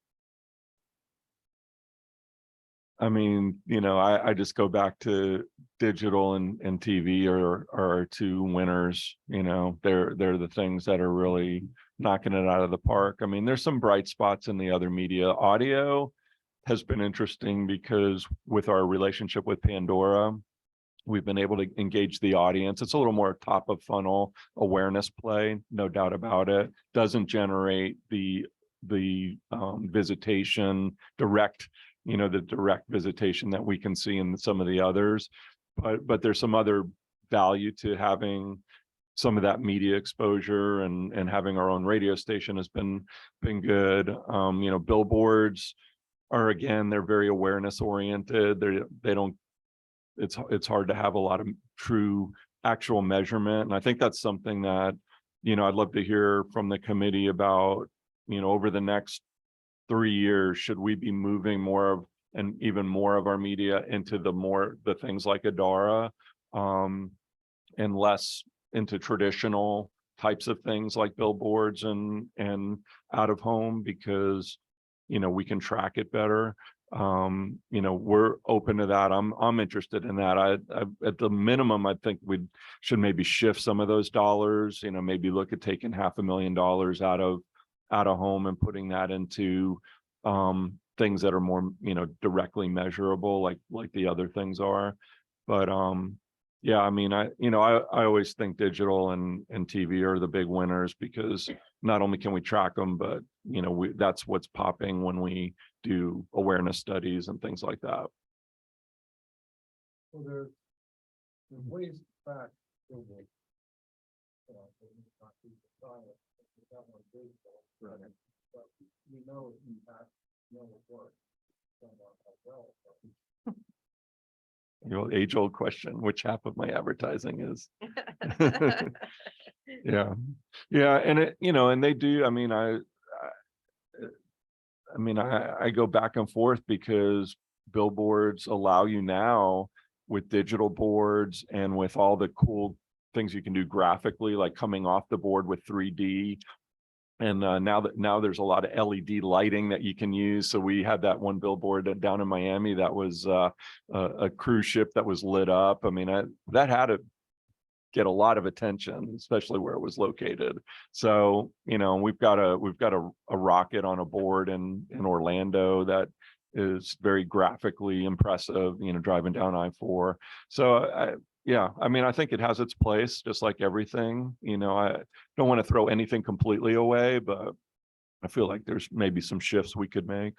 I mean, I just go back to digital and TV are our two winners. They're the things that are really knocking it out of the park. I mean, there's some bright spots in the other media. Audio has been interesting because with our relationship with Pandora, we've been able to engage the audience. It's a little more top of funnel awareness play, no doubt about it. Doesn't generate the visitation, direct you know, the direct visitation that we can see in some of the others. But there's some other value to having some of that media exposure, and having our own radio station has been good. You know, billboards are, again, they're very awareness oriented. They don't, it's hard to have a lot of true actual measurement. And I think that's something that, you know, I'd love to hear from the committee about, you know, over the next 3 years, should we be moving more of, and even more of our media into the things like Adara, and less into traditional types of things like billboards and out of home, because, you know, we can track it better. You know, we're open to that. I'm interested in that. I at the minimum, I think we should maybe shift some of those dollars, you know, maybe look at taking $500,000 out of home and putting that into things that are more, you know, directly measurable, like the other things are. But yeah, I mean, I always think digital and TV are the big winners, because not only can we track them, but, you know, that's what's popping when we do awareness studies and things like that. So there's ways back. We know impact, work. You know, age-old question, which half of my advertising is? Yeah, and it, you know, and they do, I mean, I go back and forth, because billboards allow you now, with digital boards and with all the cool things you can do graphically, like coming off the board with 3D. And now there's a lot of LED lighting that you can use. So we had that one billboard down in Miami that was a cruise ship that was lit up. I mean, that had to get a lot of attention, especially where it was located. So, you know, we've got a rocket on a board in Orlando that is very graphically impressive, you know, driving down I-4. So yeah, I mean, I think it has its place, just like everything. You know, I don't want to throw anything completely away, but I feel like there's maybe some shifts we could make.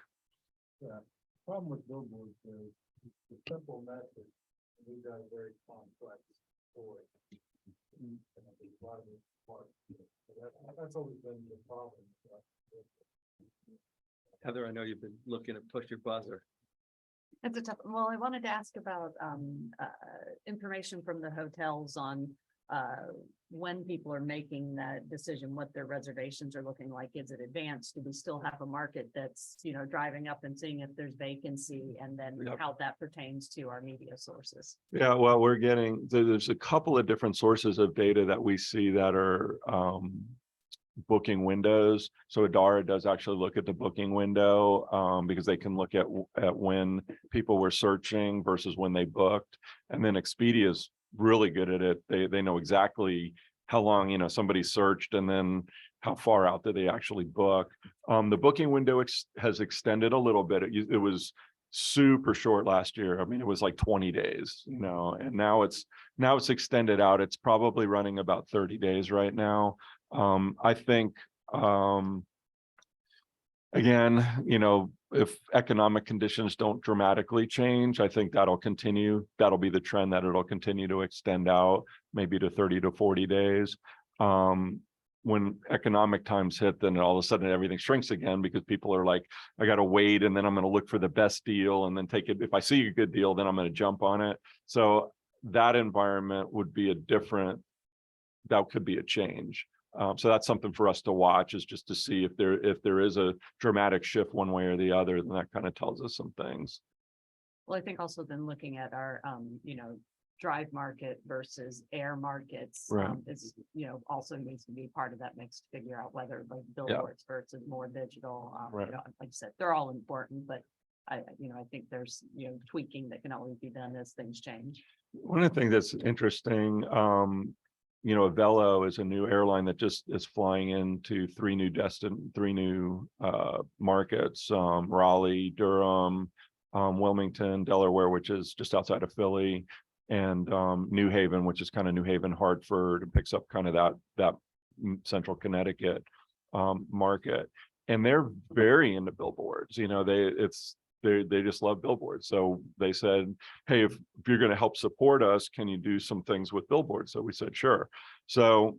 Yeah, problem with billboards is the simple message. We've got a very complex story. That's always been the problem. Heather, I know you've been looking to push your buzzer. That's a tough, well, I wanted to ask about information from the hotels on when people are making that decision, what their reservations are looking like. Is it advanced? Do we still have a market that's, you know, driving up and seeing if there's vacancy, and then Yep. how that pertains to our media sources? Yeah, well, there's a couple of different sources of data that we see that are booking windows. So Adara does actually look at the booking window, because they can look at when people were searching versus when they booked. And then Expedia is really good at it. They know exactly how long, you know, somebody searched, and then how far out did they actually book. The booking window has extended a little bit. It was super short last year. I mean, it was like 20 days, you know, and now it's extended out. It's probably running about 30 days right now. I think, again, you know, if economic conditions don't dramatically change, I think that'll continue. That'll be the trend, that it'll continue to extend out maybe to 30 to 40 days. When economic times hit, then all of a sudden everything shrinks again, because people are like, I got to wait, and then I'm going to look for the best deal and then take it. If I see a good deal, then I'm going to jump on it. So that environment would be that could be a change. So that's something for us to watch, is just to see if there is a dramatic shift one way or the other, then that kind of tells us some things. Well, I think also then looking at our, you know, drive market versus air markets, Right. is, you know, also needs to be part of that mix to figure out whether like billboards versus more digital. Right. You know, like I said, they're all important, but I think there's, you know, tweaking that can always be done as things change. One of the things that's interesting, you know, Avelo is a new airline that just is flying into three new markets, Raleigh, Durham, Wilmington, Delaware, which is just outside of Philly, and New Haven, which is kind of New Haven, Hartford. It picks up kind of that central Connecticut market. And they're very into billboards. You know, they just love billboards. So they said, hey, if you're going to help support us, can you do some things with billboards? So we said, sure. So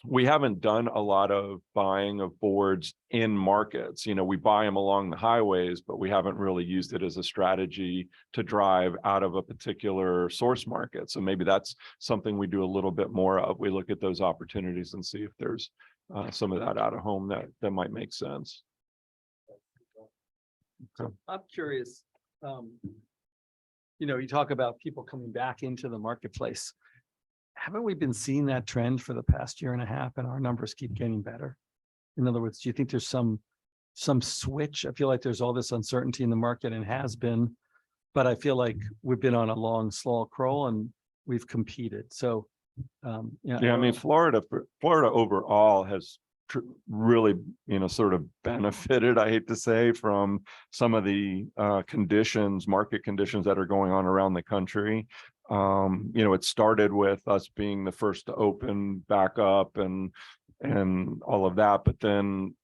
we haven't done a lot of buying of boards in markets. You know, we buy them along the highways, but we haven't really used it as a strategy to drive out of a particular source market. So maybe that's something we do a little bit more of. We look at those opportunities and see if there's some of that out of home that might make sense. So I'm curious, you talk about people coming back into the marketplace. Haven't we been seeing that trend for the past year and a half and our numbers keep getting better? In other words, do you think there's some switch? I feel like there's all this uncertainty in the market and has been, but I feel like we've been on a long, slow crawl and we've competed. So, Yeah, I mean, Florida overall has really, sort of benefited, I hate to say, from some of the market conditions that are going on around the country. It started with us being the first to open back up and all of that, but then,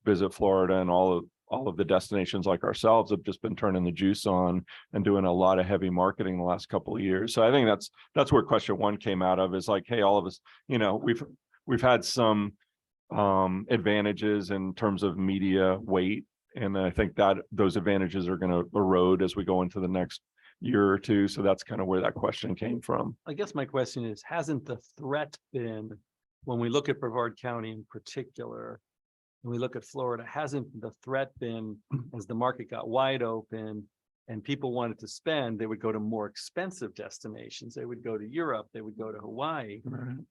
Visit Florida and all of the destinations like ourselves have just been turning the juice on and doing a lot of heavy marketing the last couple of years. So I think that's where question one came out of, is like, hey, all of us, we've had some advantages in terms of media weight. And I think that those advantages are going to erode as we go into the next year or two. So that's kind of where that question came from. I guess my question is, hasn't the threat been, when we look at Brevard County in particular, when we look at Florida, hasn't the threat been, as the market got wide open and people wanted to spend, they would go to more expensive destinations. They would go to Europe, they would go to Hawaii,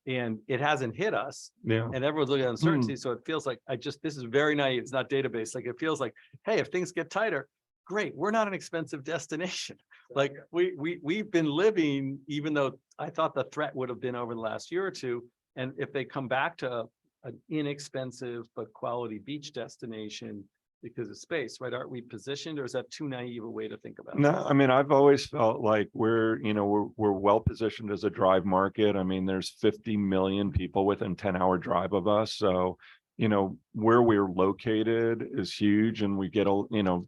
and it hasn't hit us. Yeah. And everyone's looking at uncertainty. So it feels like this is very naive. It's not database. Like, it feels like, hey, if things get tighter, great. We're not an expensive destination. Like we've been living, even though I thought the threat would have been over the last year or two. And if they come back to an inexpensive but quality beach destination because of space, right? Aren't we positioned, or is that too naive a way to think about it? No, I mean, I've always felt like we're well positioned as a drive market. I mean, there's 50 million people within 10-hour drive of us. So, where we're located is huge, and we get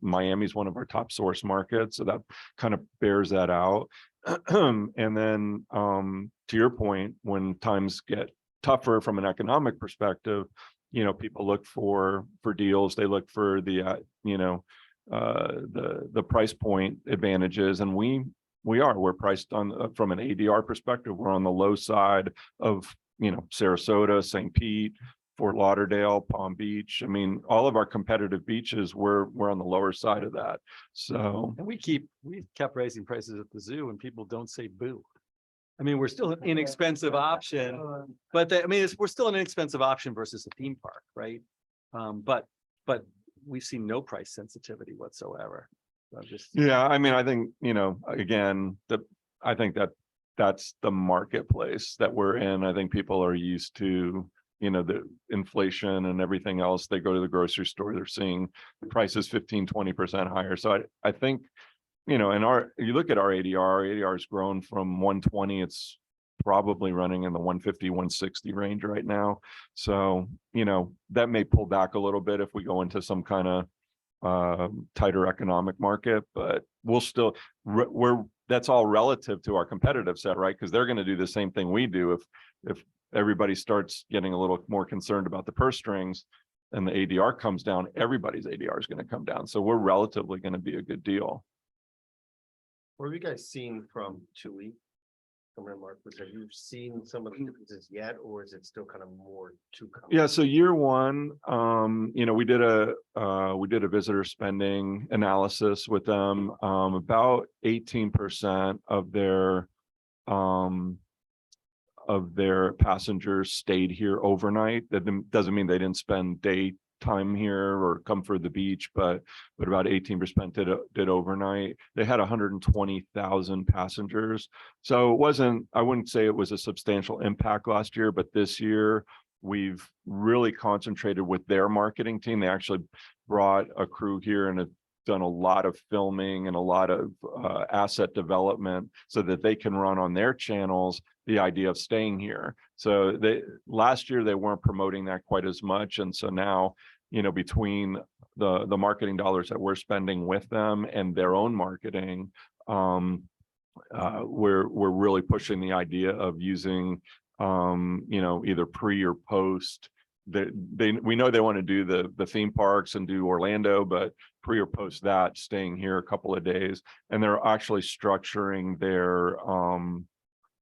Miami's one of our top source markets. So that kind of bears that out. And then to your point, when times get tougher from an economic perspective, people look for deals. They look for the price point advantages, and we're priced on from an ADR perspective. We're on the low side of Sarasota, St. Pete, Fort Lauderdale, Palm Beach. I mean, all of our competitive beaches, we're on the lower side of that. So, and we've kept raising prices at the zoo, and people don't say boo. I mean, we're still an inexpensive option, but we're still an inexpensive option versus a theme park, right? But we've seen no price sensitivity whatsoever. So yeah, I mean, I think, again, I think that's the marketplace that we're in. I think people are used to, the inflation and everything else. They go to the grocery store, they're seeing the prices 15-20% higher. So I think, you look at our ADR has grown from 120, it's probably running in the 150, 160 range right now. So, that may pull back a little bit if we go into some kind of tighter economic market, but we'll still, that's all relative to our competitive set, right? Because they're going to do the same thing we do. If everybody starts getting a little more concerned about the purse strings and the ADR comes down, everybody's ADR is going to come down. So we're relatively going to be a good deal. What have you guys seen from TUI? Have you seen some of the differences yet, or is it still kind of more to come? Yeah, so year one, we did a visitor spending analysis with them. About 18% of their passengers stayed here overnight. That doesn't mean they didn't spend daytime here or come for the beach, but about 18% did overnight. They had 120,000 passengers. So I wouldn't say it was a substantial impact last year, but this year we've really concentrated with their marketing team. They actually brought a crew here and have done a lot of filming and a lot of asset development so that they can run on their channels the idea of staying here. So last year they weren't promoting that quite as much. And so now, between the marketing dollars that we're spending with them and their own marketing, we're really pushing the idea of using, either pre or post. We know they want to do the theme parks and do Orlando, but pre or post that, staying here a couple of days, and they're actually structuring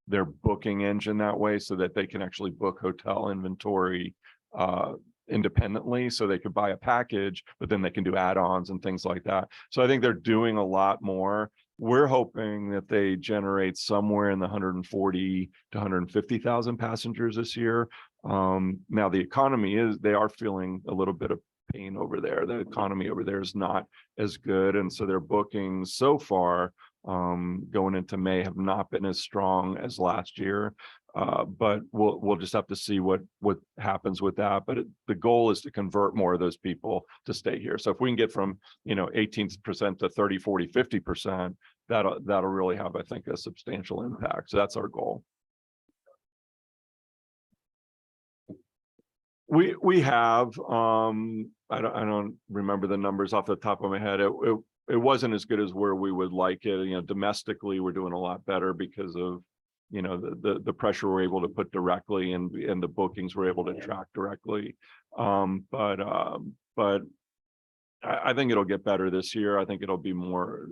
their booking engine that way so that they can actually book hotel inventory independently, so they could buy a package, but then they can do add-ons and things like that. So I think they're doing a lot more. We're hoping that they generate somewhere in the 140 to 150,000 passengers this year. Now the economy they are feeling a little bit of pain over there. The economy over there is not as good, and so their bookings so far going into May have not been as strong as last year. But we'll just have to see what happens with that. But the goal is to convert more of those people to stay here. So if we can get from 18% to 30, 40, 50%, that'll really have, I think, a substantial impact. So that's our goal. We have I don't remember the numbers off the top of my head. It wasn't as good as where we would like it. Domestically, we're doing a lot better because of the pressure we're able to put directly, and the bookings we're able to track directly. But I think it'll get better this year. I think it'll be more,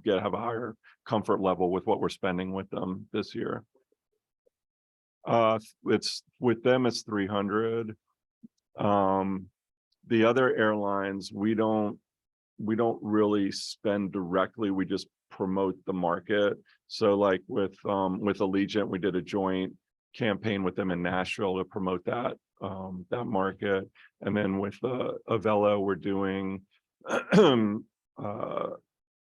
have a higher comfort level with what we're spending with them this year. It's with them, it's 300. The other airlines, we don't really spend directly. We just promote the market. So like with Allegiant, we did a joint campaign with them in Nashville to promote that market. And then with Avelo, we're doing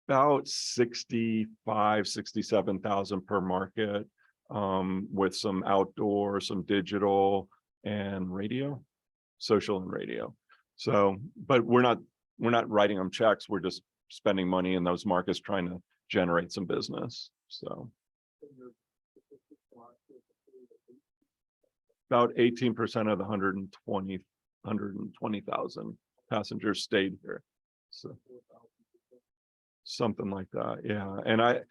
about 67,000 per market, with some outdoor, some digital, and radio, social and radio. So, but we're not writing them checks. We're just spending money in those markets trying to generate some business. So about 18% of the 120,000 passengers stayed here. So something like that. Yeah. And I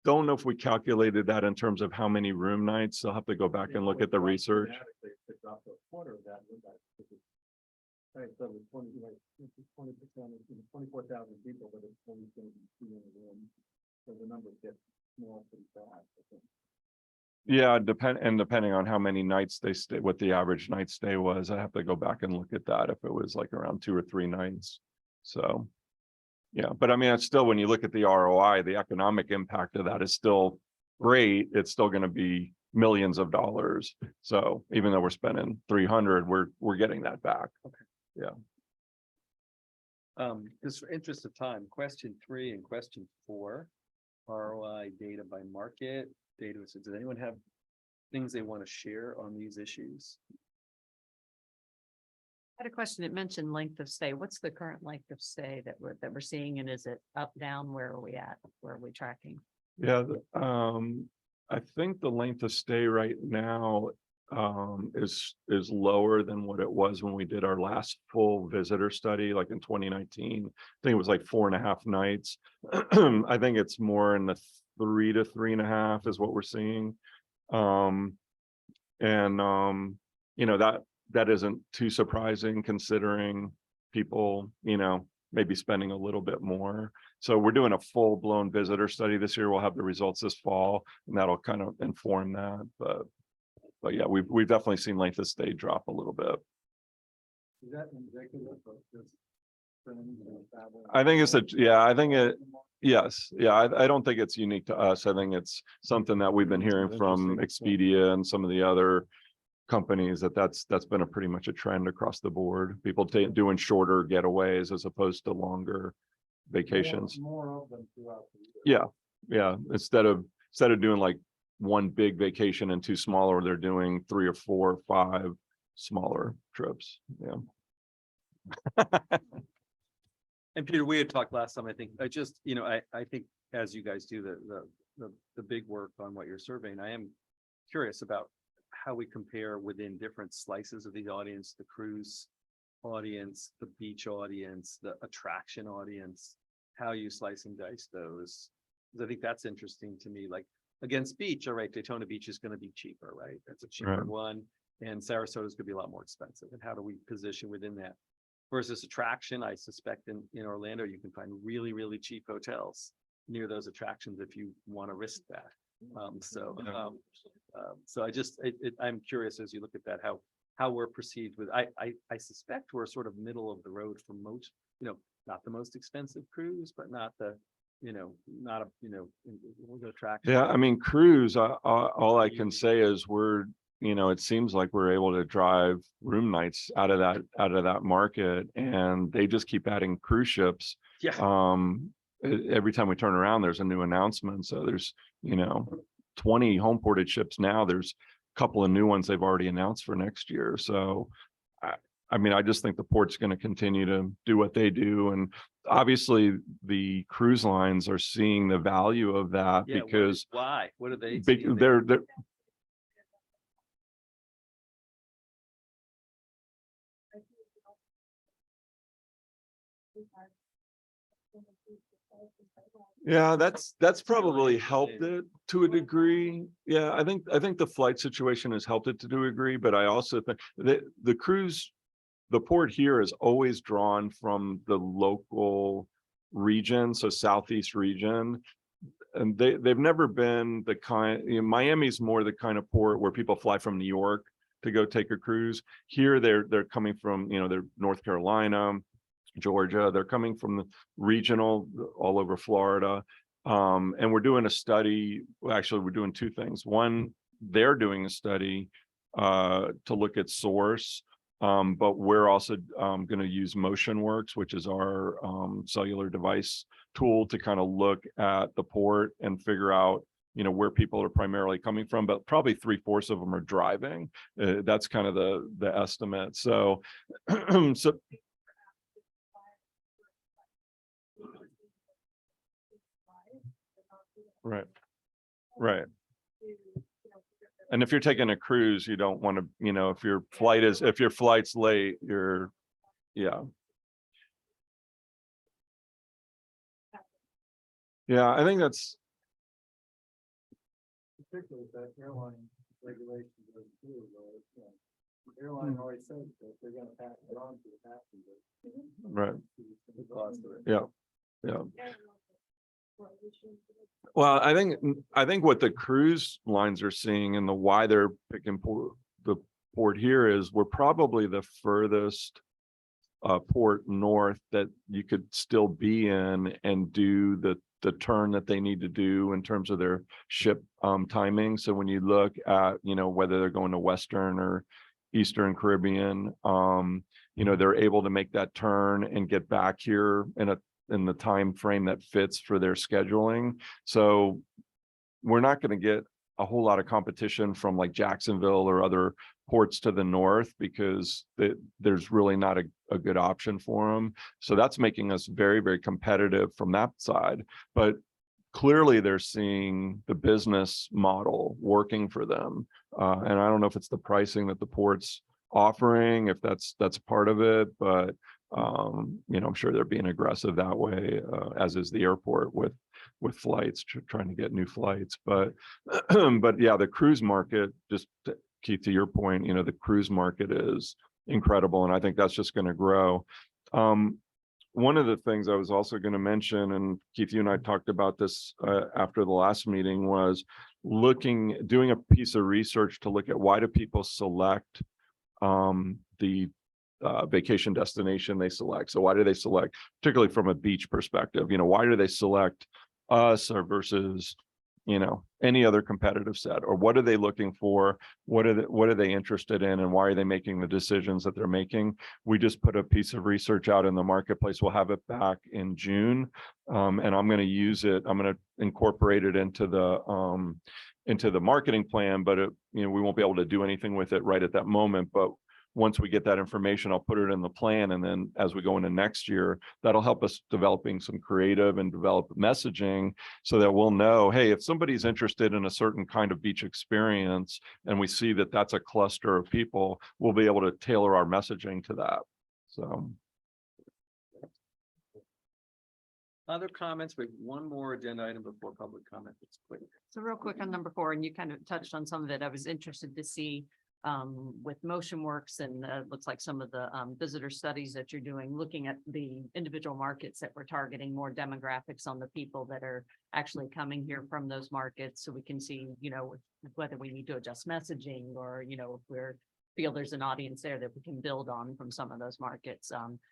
don't know if we calculated that in terms of how many room nights. I'll have to go back and look at the research. Right, so it's 20%, 24,000 people, but it's only going to be 2 in a room. So the numbers get small pretty fast, I think. Yeah, depending on how many nights they stay, what the average night stay was, I have to go back and look at that if it was like around 2 or 3 nights. So, yeah, but I mean, it's still, when you look at the ROI, the economic impact of that is still great. It's still going to be millions of dollars. So even though we're spending 300, we're getting that back. Okay. Yeah. Just for interest of time, question 3 and question 4, ROI data by market, data. So does anyone have things they want to share on these issues? I had a question. It mentioned length of stay. What's the current length of stay that we're seeing, and is it up, down? Where are we at? Where are we tracking? Yeah. I think the length of stay right now is lower than what it was when we did our last full visitor study, like in 2019. I think it was like 4.5 nights. I think it's more in the 3 to 3.5 is what we're seeing. That isn't too surprising considering people, maybe spending a little bit more. So we're doing a full-blown visitor study this year. We'll have the results this fall, and that'll kind of inform that. But yeah, we've definitely seen length of stay drop a little bit. Is that indicative of this trend in travel? I think yes. Yeah, I don't think it's unique to us. I think it's something that we've been hearing from Expedia and some of the other companies that's been a pretty much a trend across the board. People doing shorter getaways as opposed to longer vacations. More of them throughout the year. Yeah. Instead of doing like one big vacation and 2 smaller, they're doing 3 or 4 or 5 smaller trips. Yeah. And Peter, we had talked last time. I think I think as you guys do the big work on what you're surveying, I am curious about how we compare within different slices of the audience, the cruise audience, the beach audience, the attraction audience, how you slice and dice those. 'Cause I think that's interesting to me, like against beach, all right, Daytona Beach is gonna be cheaper, right? That's a cheaper Right. one. And Sarasota is gonna be a lot more expensive. And how do we position within that? Versus attraction, I suspect in Orlando, you can find really, really cheap hotels near those attractions if you want to risk that. So I just, I'm curious as you look at that, how we're perceived with, I suspect we're sort of middle of the road for most, not the most expensive cruise, but not the, not a, the attraction. Yeah, I mean, cruise, all I can say is it seems like we're able to drive room nights out of that market, and they just keep adding cruise ships. Yeah. Every time we turn around, there's a new announcement. So there's, 20 home ported ships now. There's a couple of new ones they've already announced for next year. So I mean, I just think the port's going to continue to do what they do. And obviously the cruise lines are seeing the value of that Yeah, because why? What are they? big, seeing they're yeah, that's probably helped it to a degree. Yeah, I think the flight situation has helped it to a degree, but I also think that the port here is always drawn from the local region, so Southeast region. And they've never been the kind, Miami's more the kind of port where people fly from New York to go take a cruise. Here they're coming from, they're North Carolina, Georgia, they're coming from the regional all over Florida. And we're doing a study. Actually, we're doing two things. One, they're doing a study to look at source. But we're also going to use MotionWorks, which is our cellular device tool, to kind of look at the port and figure out, where people are primarily coming from, but probably 3/4 of them are driving. That's kind of the estimate. So, so right, right. And if you're taking a cruise, you don't want to, if your flight's late, yeah. Yeah, I think that's, Particularly that airline regulation goes through, the airline always says that they're gonna pass it on to the passenger. right, The cost of it. yeah, yeah. Well, I think what the cruise lines are seeing and why they're picking the port here is we're probably the furthest port north that you could still be in and do the turn that they need to do in terms of their ship timing. So when you look at, whether they're going to Western or Eastern Caribbean, they're able to make that turn and get back here in the time frame that fits for their scheduling. So we're not going to get a whole lot of competition from like Jacksonville or other ports to the north because there's really not a good option for them. So that's making us very, very competitive from that side. But clearly they're seeing the business model working for them. And I don't know if it's the pricing that the port's offering, if that's part of it, but I'm sure they're being aggressive that way, as is the airport with flights, trying to get new flights. But but yeah, the cruise market, just Keith, to your point, the cruise market is incredible, and I think that's just going to grow. One of the things I was also going to mention, and Keith, you and I talked about this after the last meeting, was doing a piece of research to look at why do people select the vacation destination they select. So why do they select, particularly from a beach perspective, why do they select us or versus, any other competitive set, or what are they looking for? What are they interested in, and why are they making the decisions that they're making? We just put a piece of research out in the marketplace. We'll have it back in June. And I'm going to use it. I'm going to incorporate it into the marketing plan, but we won't be able to do anything with it right at that moment. But once we get that information, I'll put it in the plan. And then as we go into next year, that'll help us developing some creative and develop messaging so that we'll know, hey, if somebody's interested in a certain kind of beach experience and we see that that's a cluster of people, we'll be able to tailor our messaging to that. So, Other comments? We have one more agenda item before public comment. It's quick. So real quick on number 4, and you kind of touched on some of it. I was interested to see with MotionWorks and looks like some of the visitor studies that you're doing, looking at the individual markets that we're targeting, more demographics on the people that are actually coming here from those markets. So we can see, you know, whether we need to adjust messaging or, you know, if we're feel there's an audience there that we can build on from some of those markets,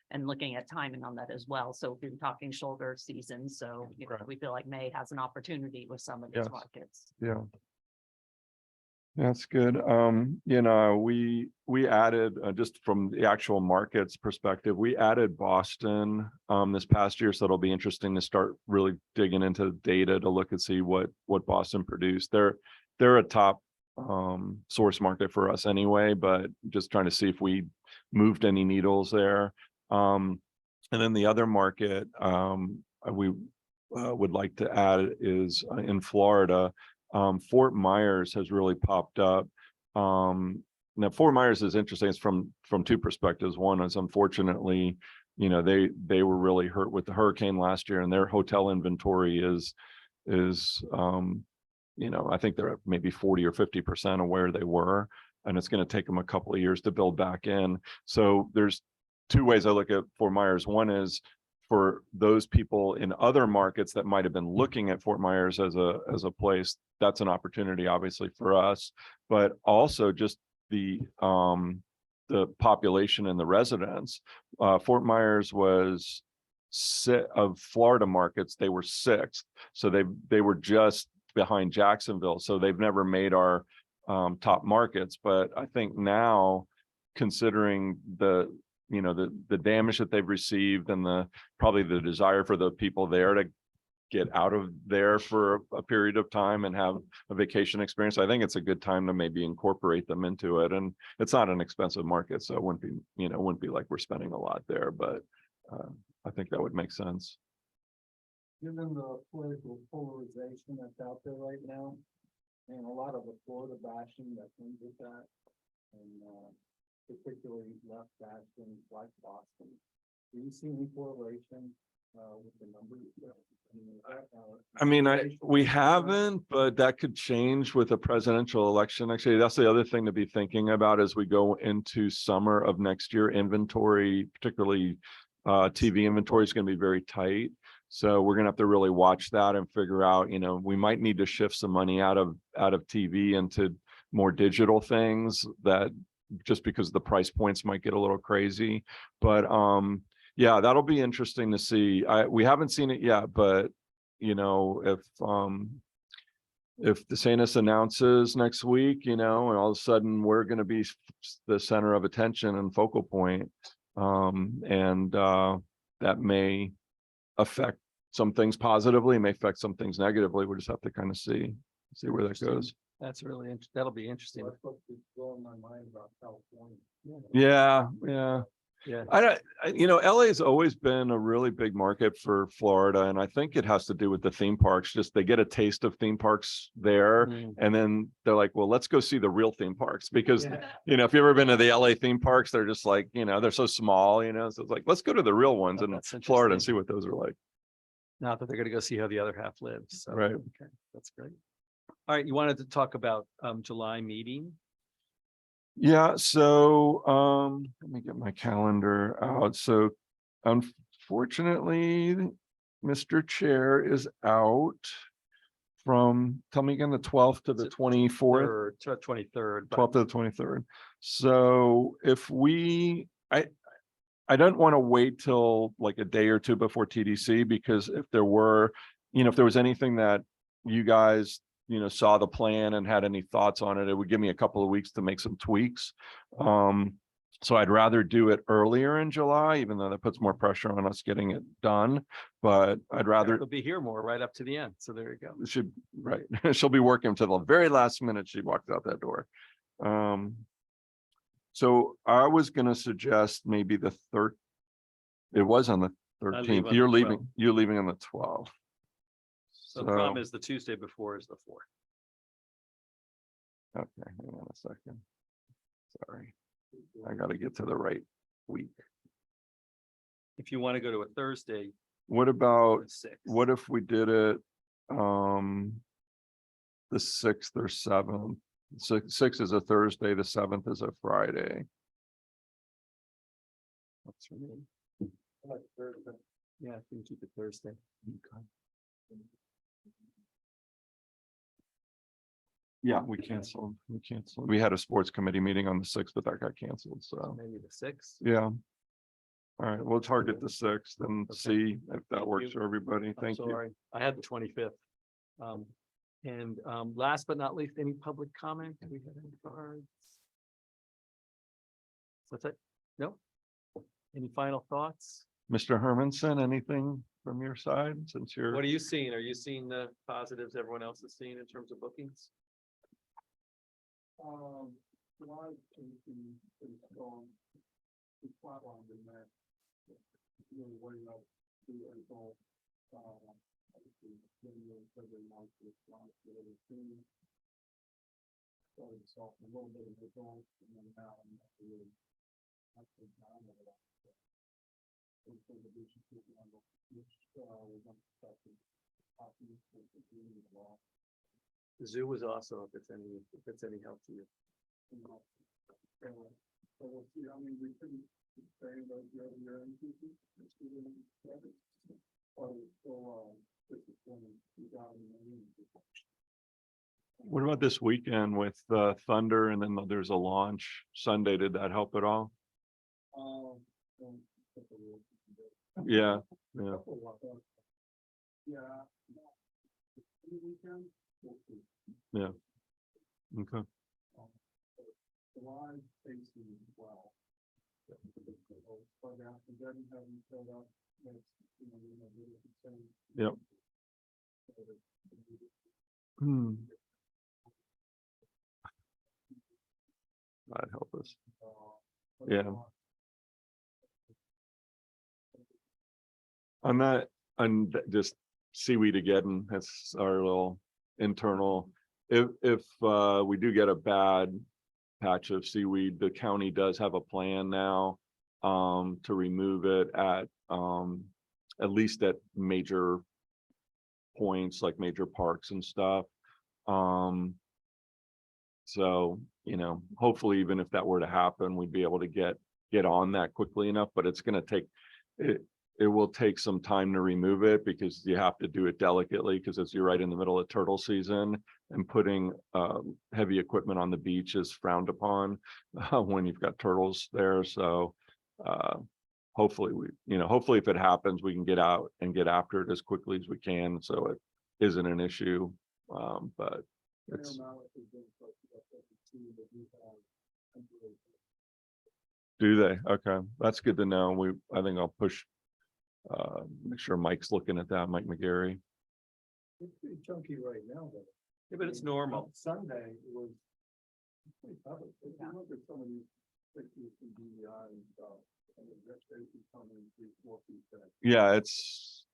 and looking at timing on that as well. So we've been talking shoulder season. So you know, Right. we feel like May has an opportunity with some of these Yes. markets. yeah. That's good. You know, we added, just from the actual markets perspective, we added Boston this past year. So it'll be interesting to start really digging into data to look and see what Boston produced. They're a top source market for us anyway, but just trying to see if we moved any needles there. And then the other market we would like to add is in Florida. Fort Myers has really popped up. Now Fort Myers is interesting. It's from 2 perspectives. One is, unfortunately, you know, they were really hurt with the hurricane last year, and their hotel inventory is you know, I think they're at maybe 40 or 50% of where they were, and it's going to take them a couple of years to build back in. So there's 2 ways I look at Fort Myers. One is for those people in other markets that might have been looking at Fort Myers as a place, that's an opportunity, obviously, for us, but also just the population and the residents. Fort Myers was of Florida markets, they were 6th, so they were just behind Jacksonville, so they've never made our top markets. But I think now, considering the damage that they've received and probably the desire for the people there to get out of there for a period of time and have a vacation experience, I think it's a good time to maybe incorporate them into it. And it's not an expensive market, so it wouldn't be like we're spending a lot there, but I think that would make sense. Given the political polarization that's out there right now, and a lot of the Florida bashing that comes with that, and particularly left bashing like Boston, do you see any correlation with the numbers? I mean, we haven't, but that could change with a presidential election. Actually, that's the other thing to be thinking about as we go into summer of next year. Inventory, particularly TV inventory, is going to be very tight. So we're going to have to really watch that and figure out, you know, we might need to shift some money out of TV into more digital things, that just because the price points might get a little crazy. But yeah, that'll be interesting to see. We haven't seen it yet, but you know, if DeSantis announces next week, you know, and all of a sudden we're going to be the center of attention and focal point, and that may affect some things positively, may affect some things negatively. We'll just have to kind of see where that goes. That's really, that'll be interesting. That's what's blowing my mind about California. Yeah. Yeah. You know, LA has always been a really big market for Florida, and I think it has to do with the theme parks. Just they get a taste of theme parks there, and then they're like, well, let's go see the real theme parks, because you know, if you've ever been to the LA theme parks, they're just like, you know, they're so small, you know, so it's like, let's go to the real ones in That's Florida and interesting. see what those are like. Not that they're going to go see how the other half lives. So, Right. Okay, that's great. All right, you wanted to talk about July meeting. Yeah, so let me get my calendar out. So unfortunately, Mr. Chair is out from, tell me again, the 12th to the 24th. 23rd. 12th to the 23rd. So if I don't want to wait till like a day or two before TDC, because if there was anything that you guys, you know, saw the plan and had any thoughts on it, it would give me a couple of weeks to make some tweaks. So I'd rather do it earlier in July, even though that puts more pressure on us getting it done. But I'd rather, It'll be here more right up to the end. So there you go. right. She'll be working until the very last minute she walks out that door. So I was going to suggest maybe the third. It was on the I leave 13th. on You're the leaving. 12th. You're leaving on the 12th. So the problem is the Tuesday before is the 4th. Okay, hang on a second. Sorry, I got to get to the right week. If you want to go to a Thursday, What go about, to 6. what if we did it, the 6th or 7th? Six is a Thursday, the 7th is a Friday. Works for me. Yeah, I can keep it Thursday. Yeah, we canceled. We had a sports committee meeting on the 6th, but that got canceled, so, Maybe the 6th. yeah. All right, we'll target the 6th and Okay. see if that Thank works you. for everybody. I'm Thank you. sorry. I had the 25th. And last but not least, any public comment? Do we have any cards? What's that? No? Any final thoughts? Mr. Hermanson, anything from your side since you're? What are you seeing? Are you seeing the positives everyone else is seeing in terms of bookings? July is strong. It's flatlined in that. Really way up to April. Obviously, January, February, March, it's not really seen. Started to soften a little bit of April, and then now I'm not really. Actually, down over that. So the business is on the, which, was unexpected. Optimistic, it's really a lot. The zoo was also, if it's any help to you. So we'll see, I mean, we couldn't say about the other increases. Or still, disappointing, 2008. What about this weekend with Thunder and then there's a launch Sunday? Did that help at all? Don't take a look. Yeah, yeah. Yeah. Weekend, we'll see. Okay. July facing well. But after that, having showed up, that's, really concerned. Yep. Hmm. That'd help us. Yeah. On that, and just seaweed again, that's our little internal. If we do get a bad patch of seaweed, the county does have a plan now to remove it at least at major points like major parks and stuff. So, hopefully even if that were to happen, we'd be able to get on that quickly enough, but it's gonna take it will take some time to remove it because you have to do it delicately because as you're right in the middle of turtle season and putting heavy equipment on the beach is frowned upon when you've got turtles there. So hopefully hopefully if it happens, we can get out and get after it as quickly as we can. So it isn't an issue. But it's. Do they? Okay, that's good to know. I think I'll push. Make sure Mike's looking at that, Mike McGarry. It's pretty chunky right now, but. Yeah, but it's normal. Sunday it was. Pretty public. If you look at some of these pictures from DEI and stuff. And the vegetation coming 3-4 feet back. Yeah,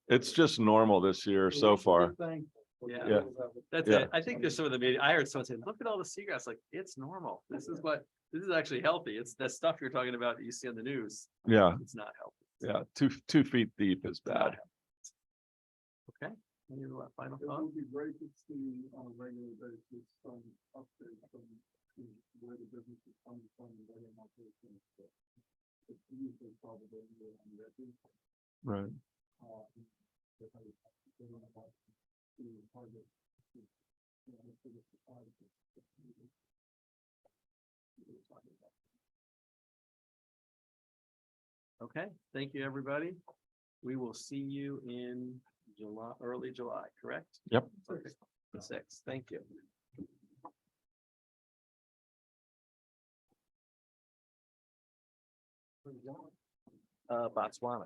it's just normal this year so far. Yeah. Yeah. That's Yeah. it. I think there's some of the media. I heard someone say, look at all the seagrass, like it's normal. This is actually healthy. It's the stuff you're talking about that you see on the news. Yeah, It's not healthy. yeah, 2 feet deep is It's not bad. healthy. Okay, any final It thoughts? would be great to see on a regular basis some updates from where the business is coming from and where they're not taking it. It's usually probably on the edges. Right. If I don't know about the target, for the society. Okay, thank you, everybody. We will see you in July, early July, correct? Yep. Okay, the 6th. Thank you. Botswana.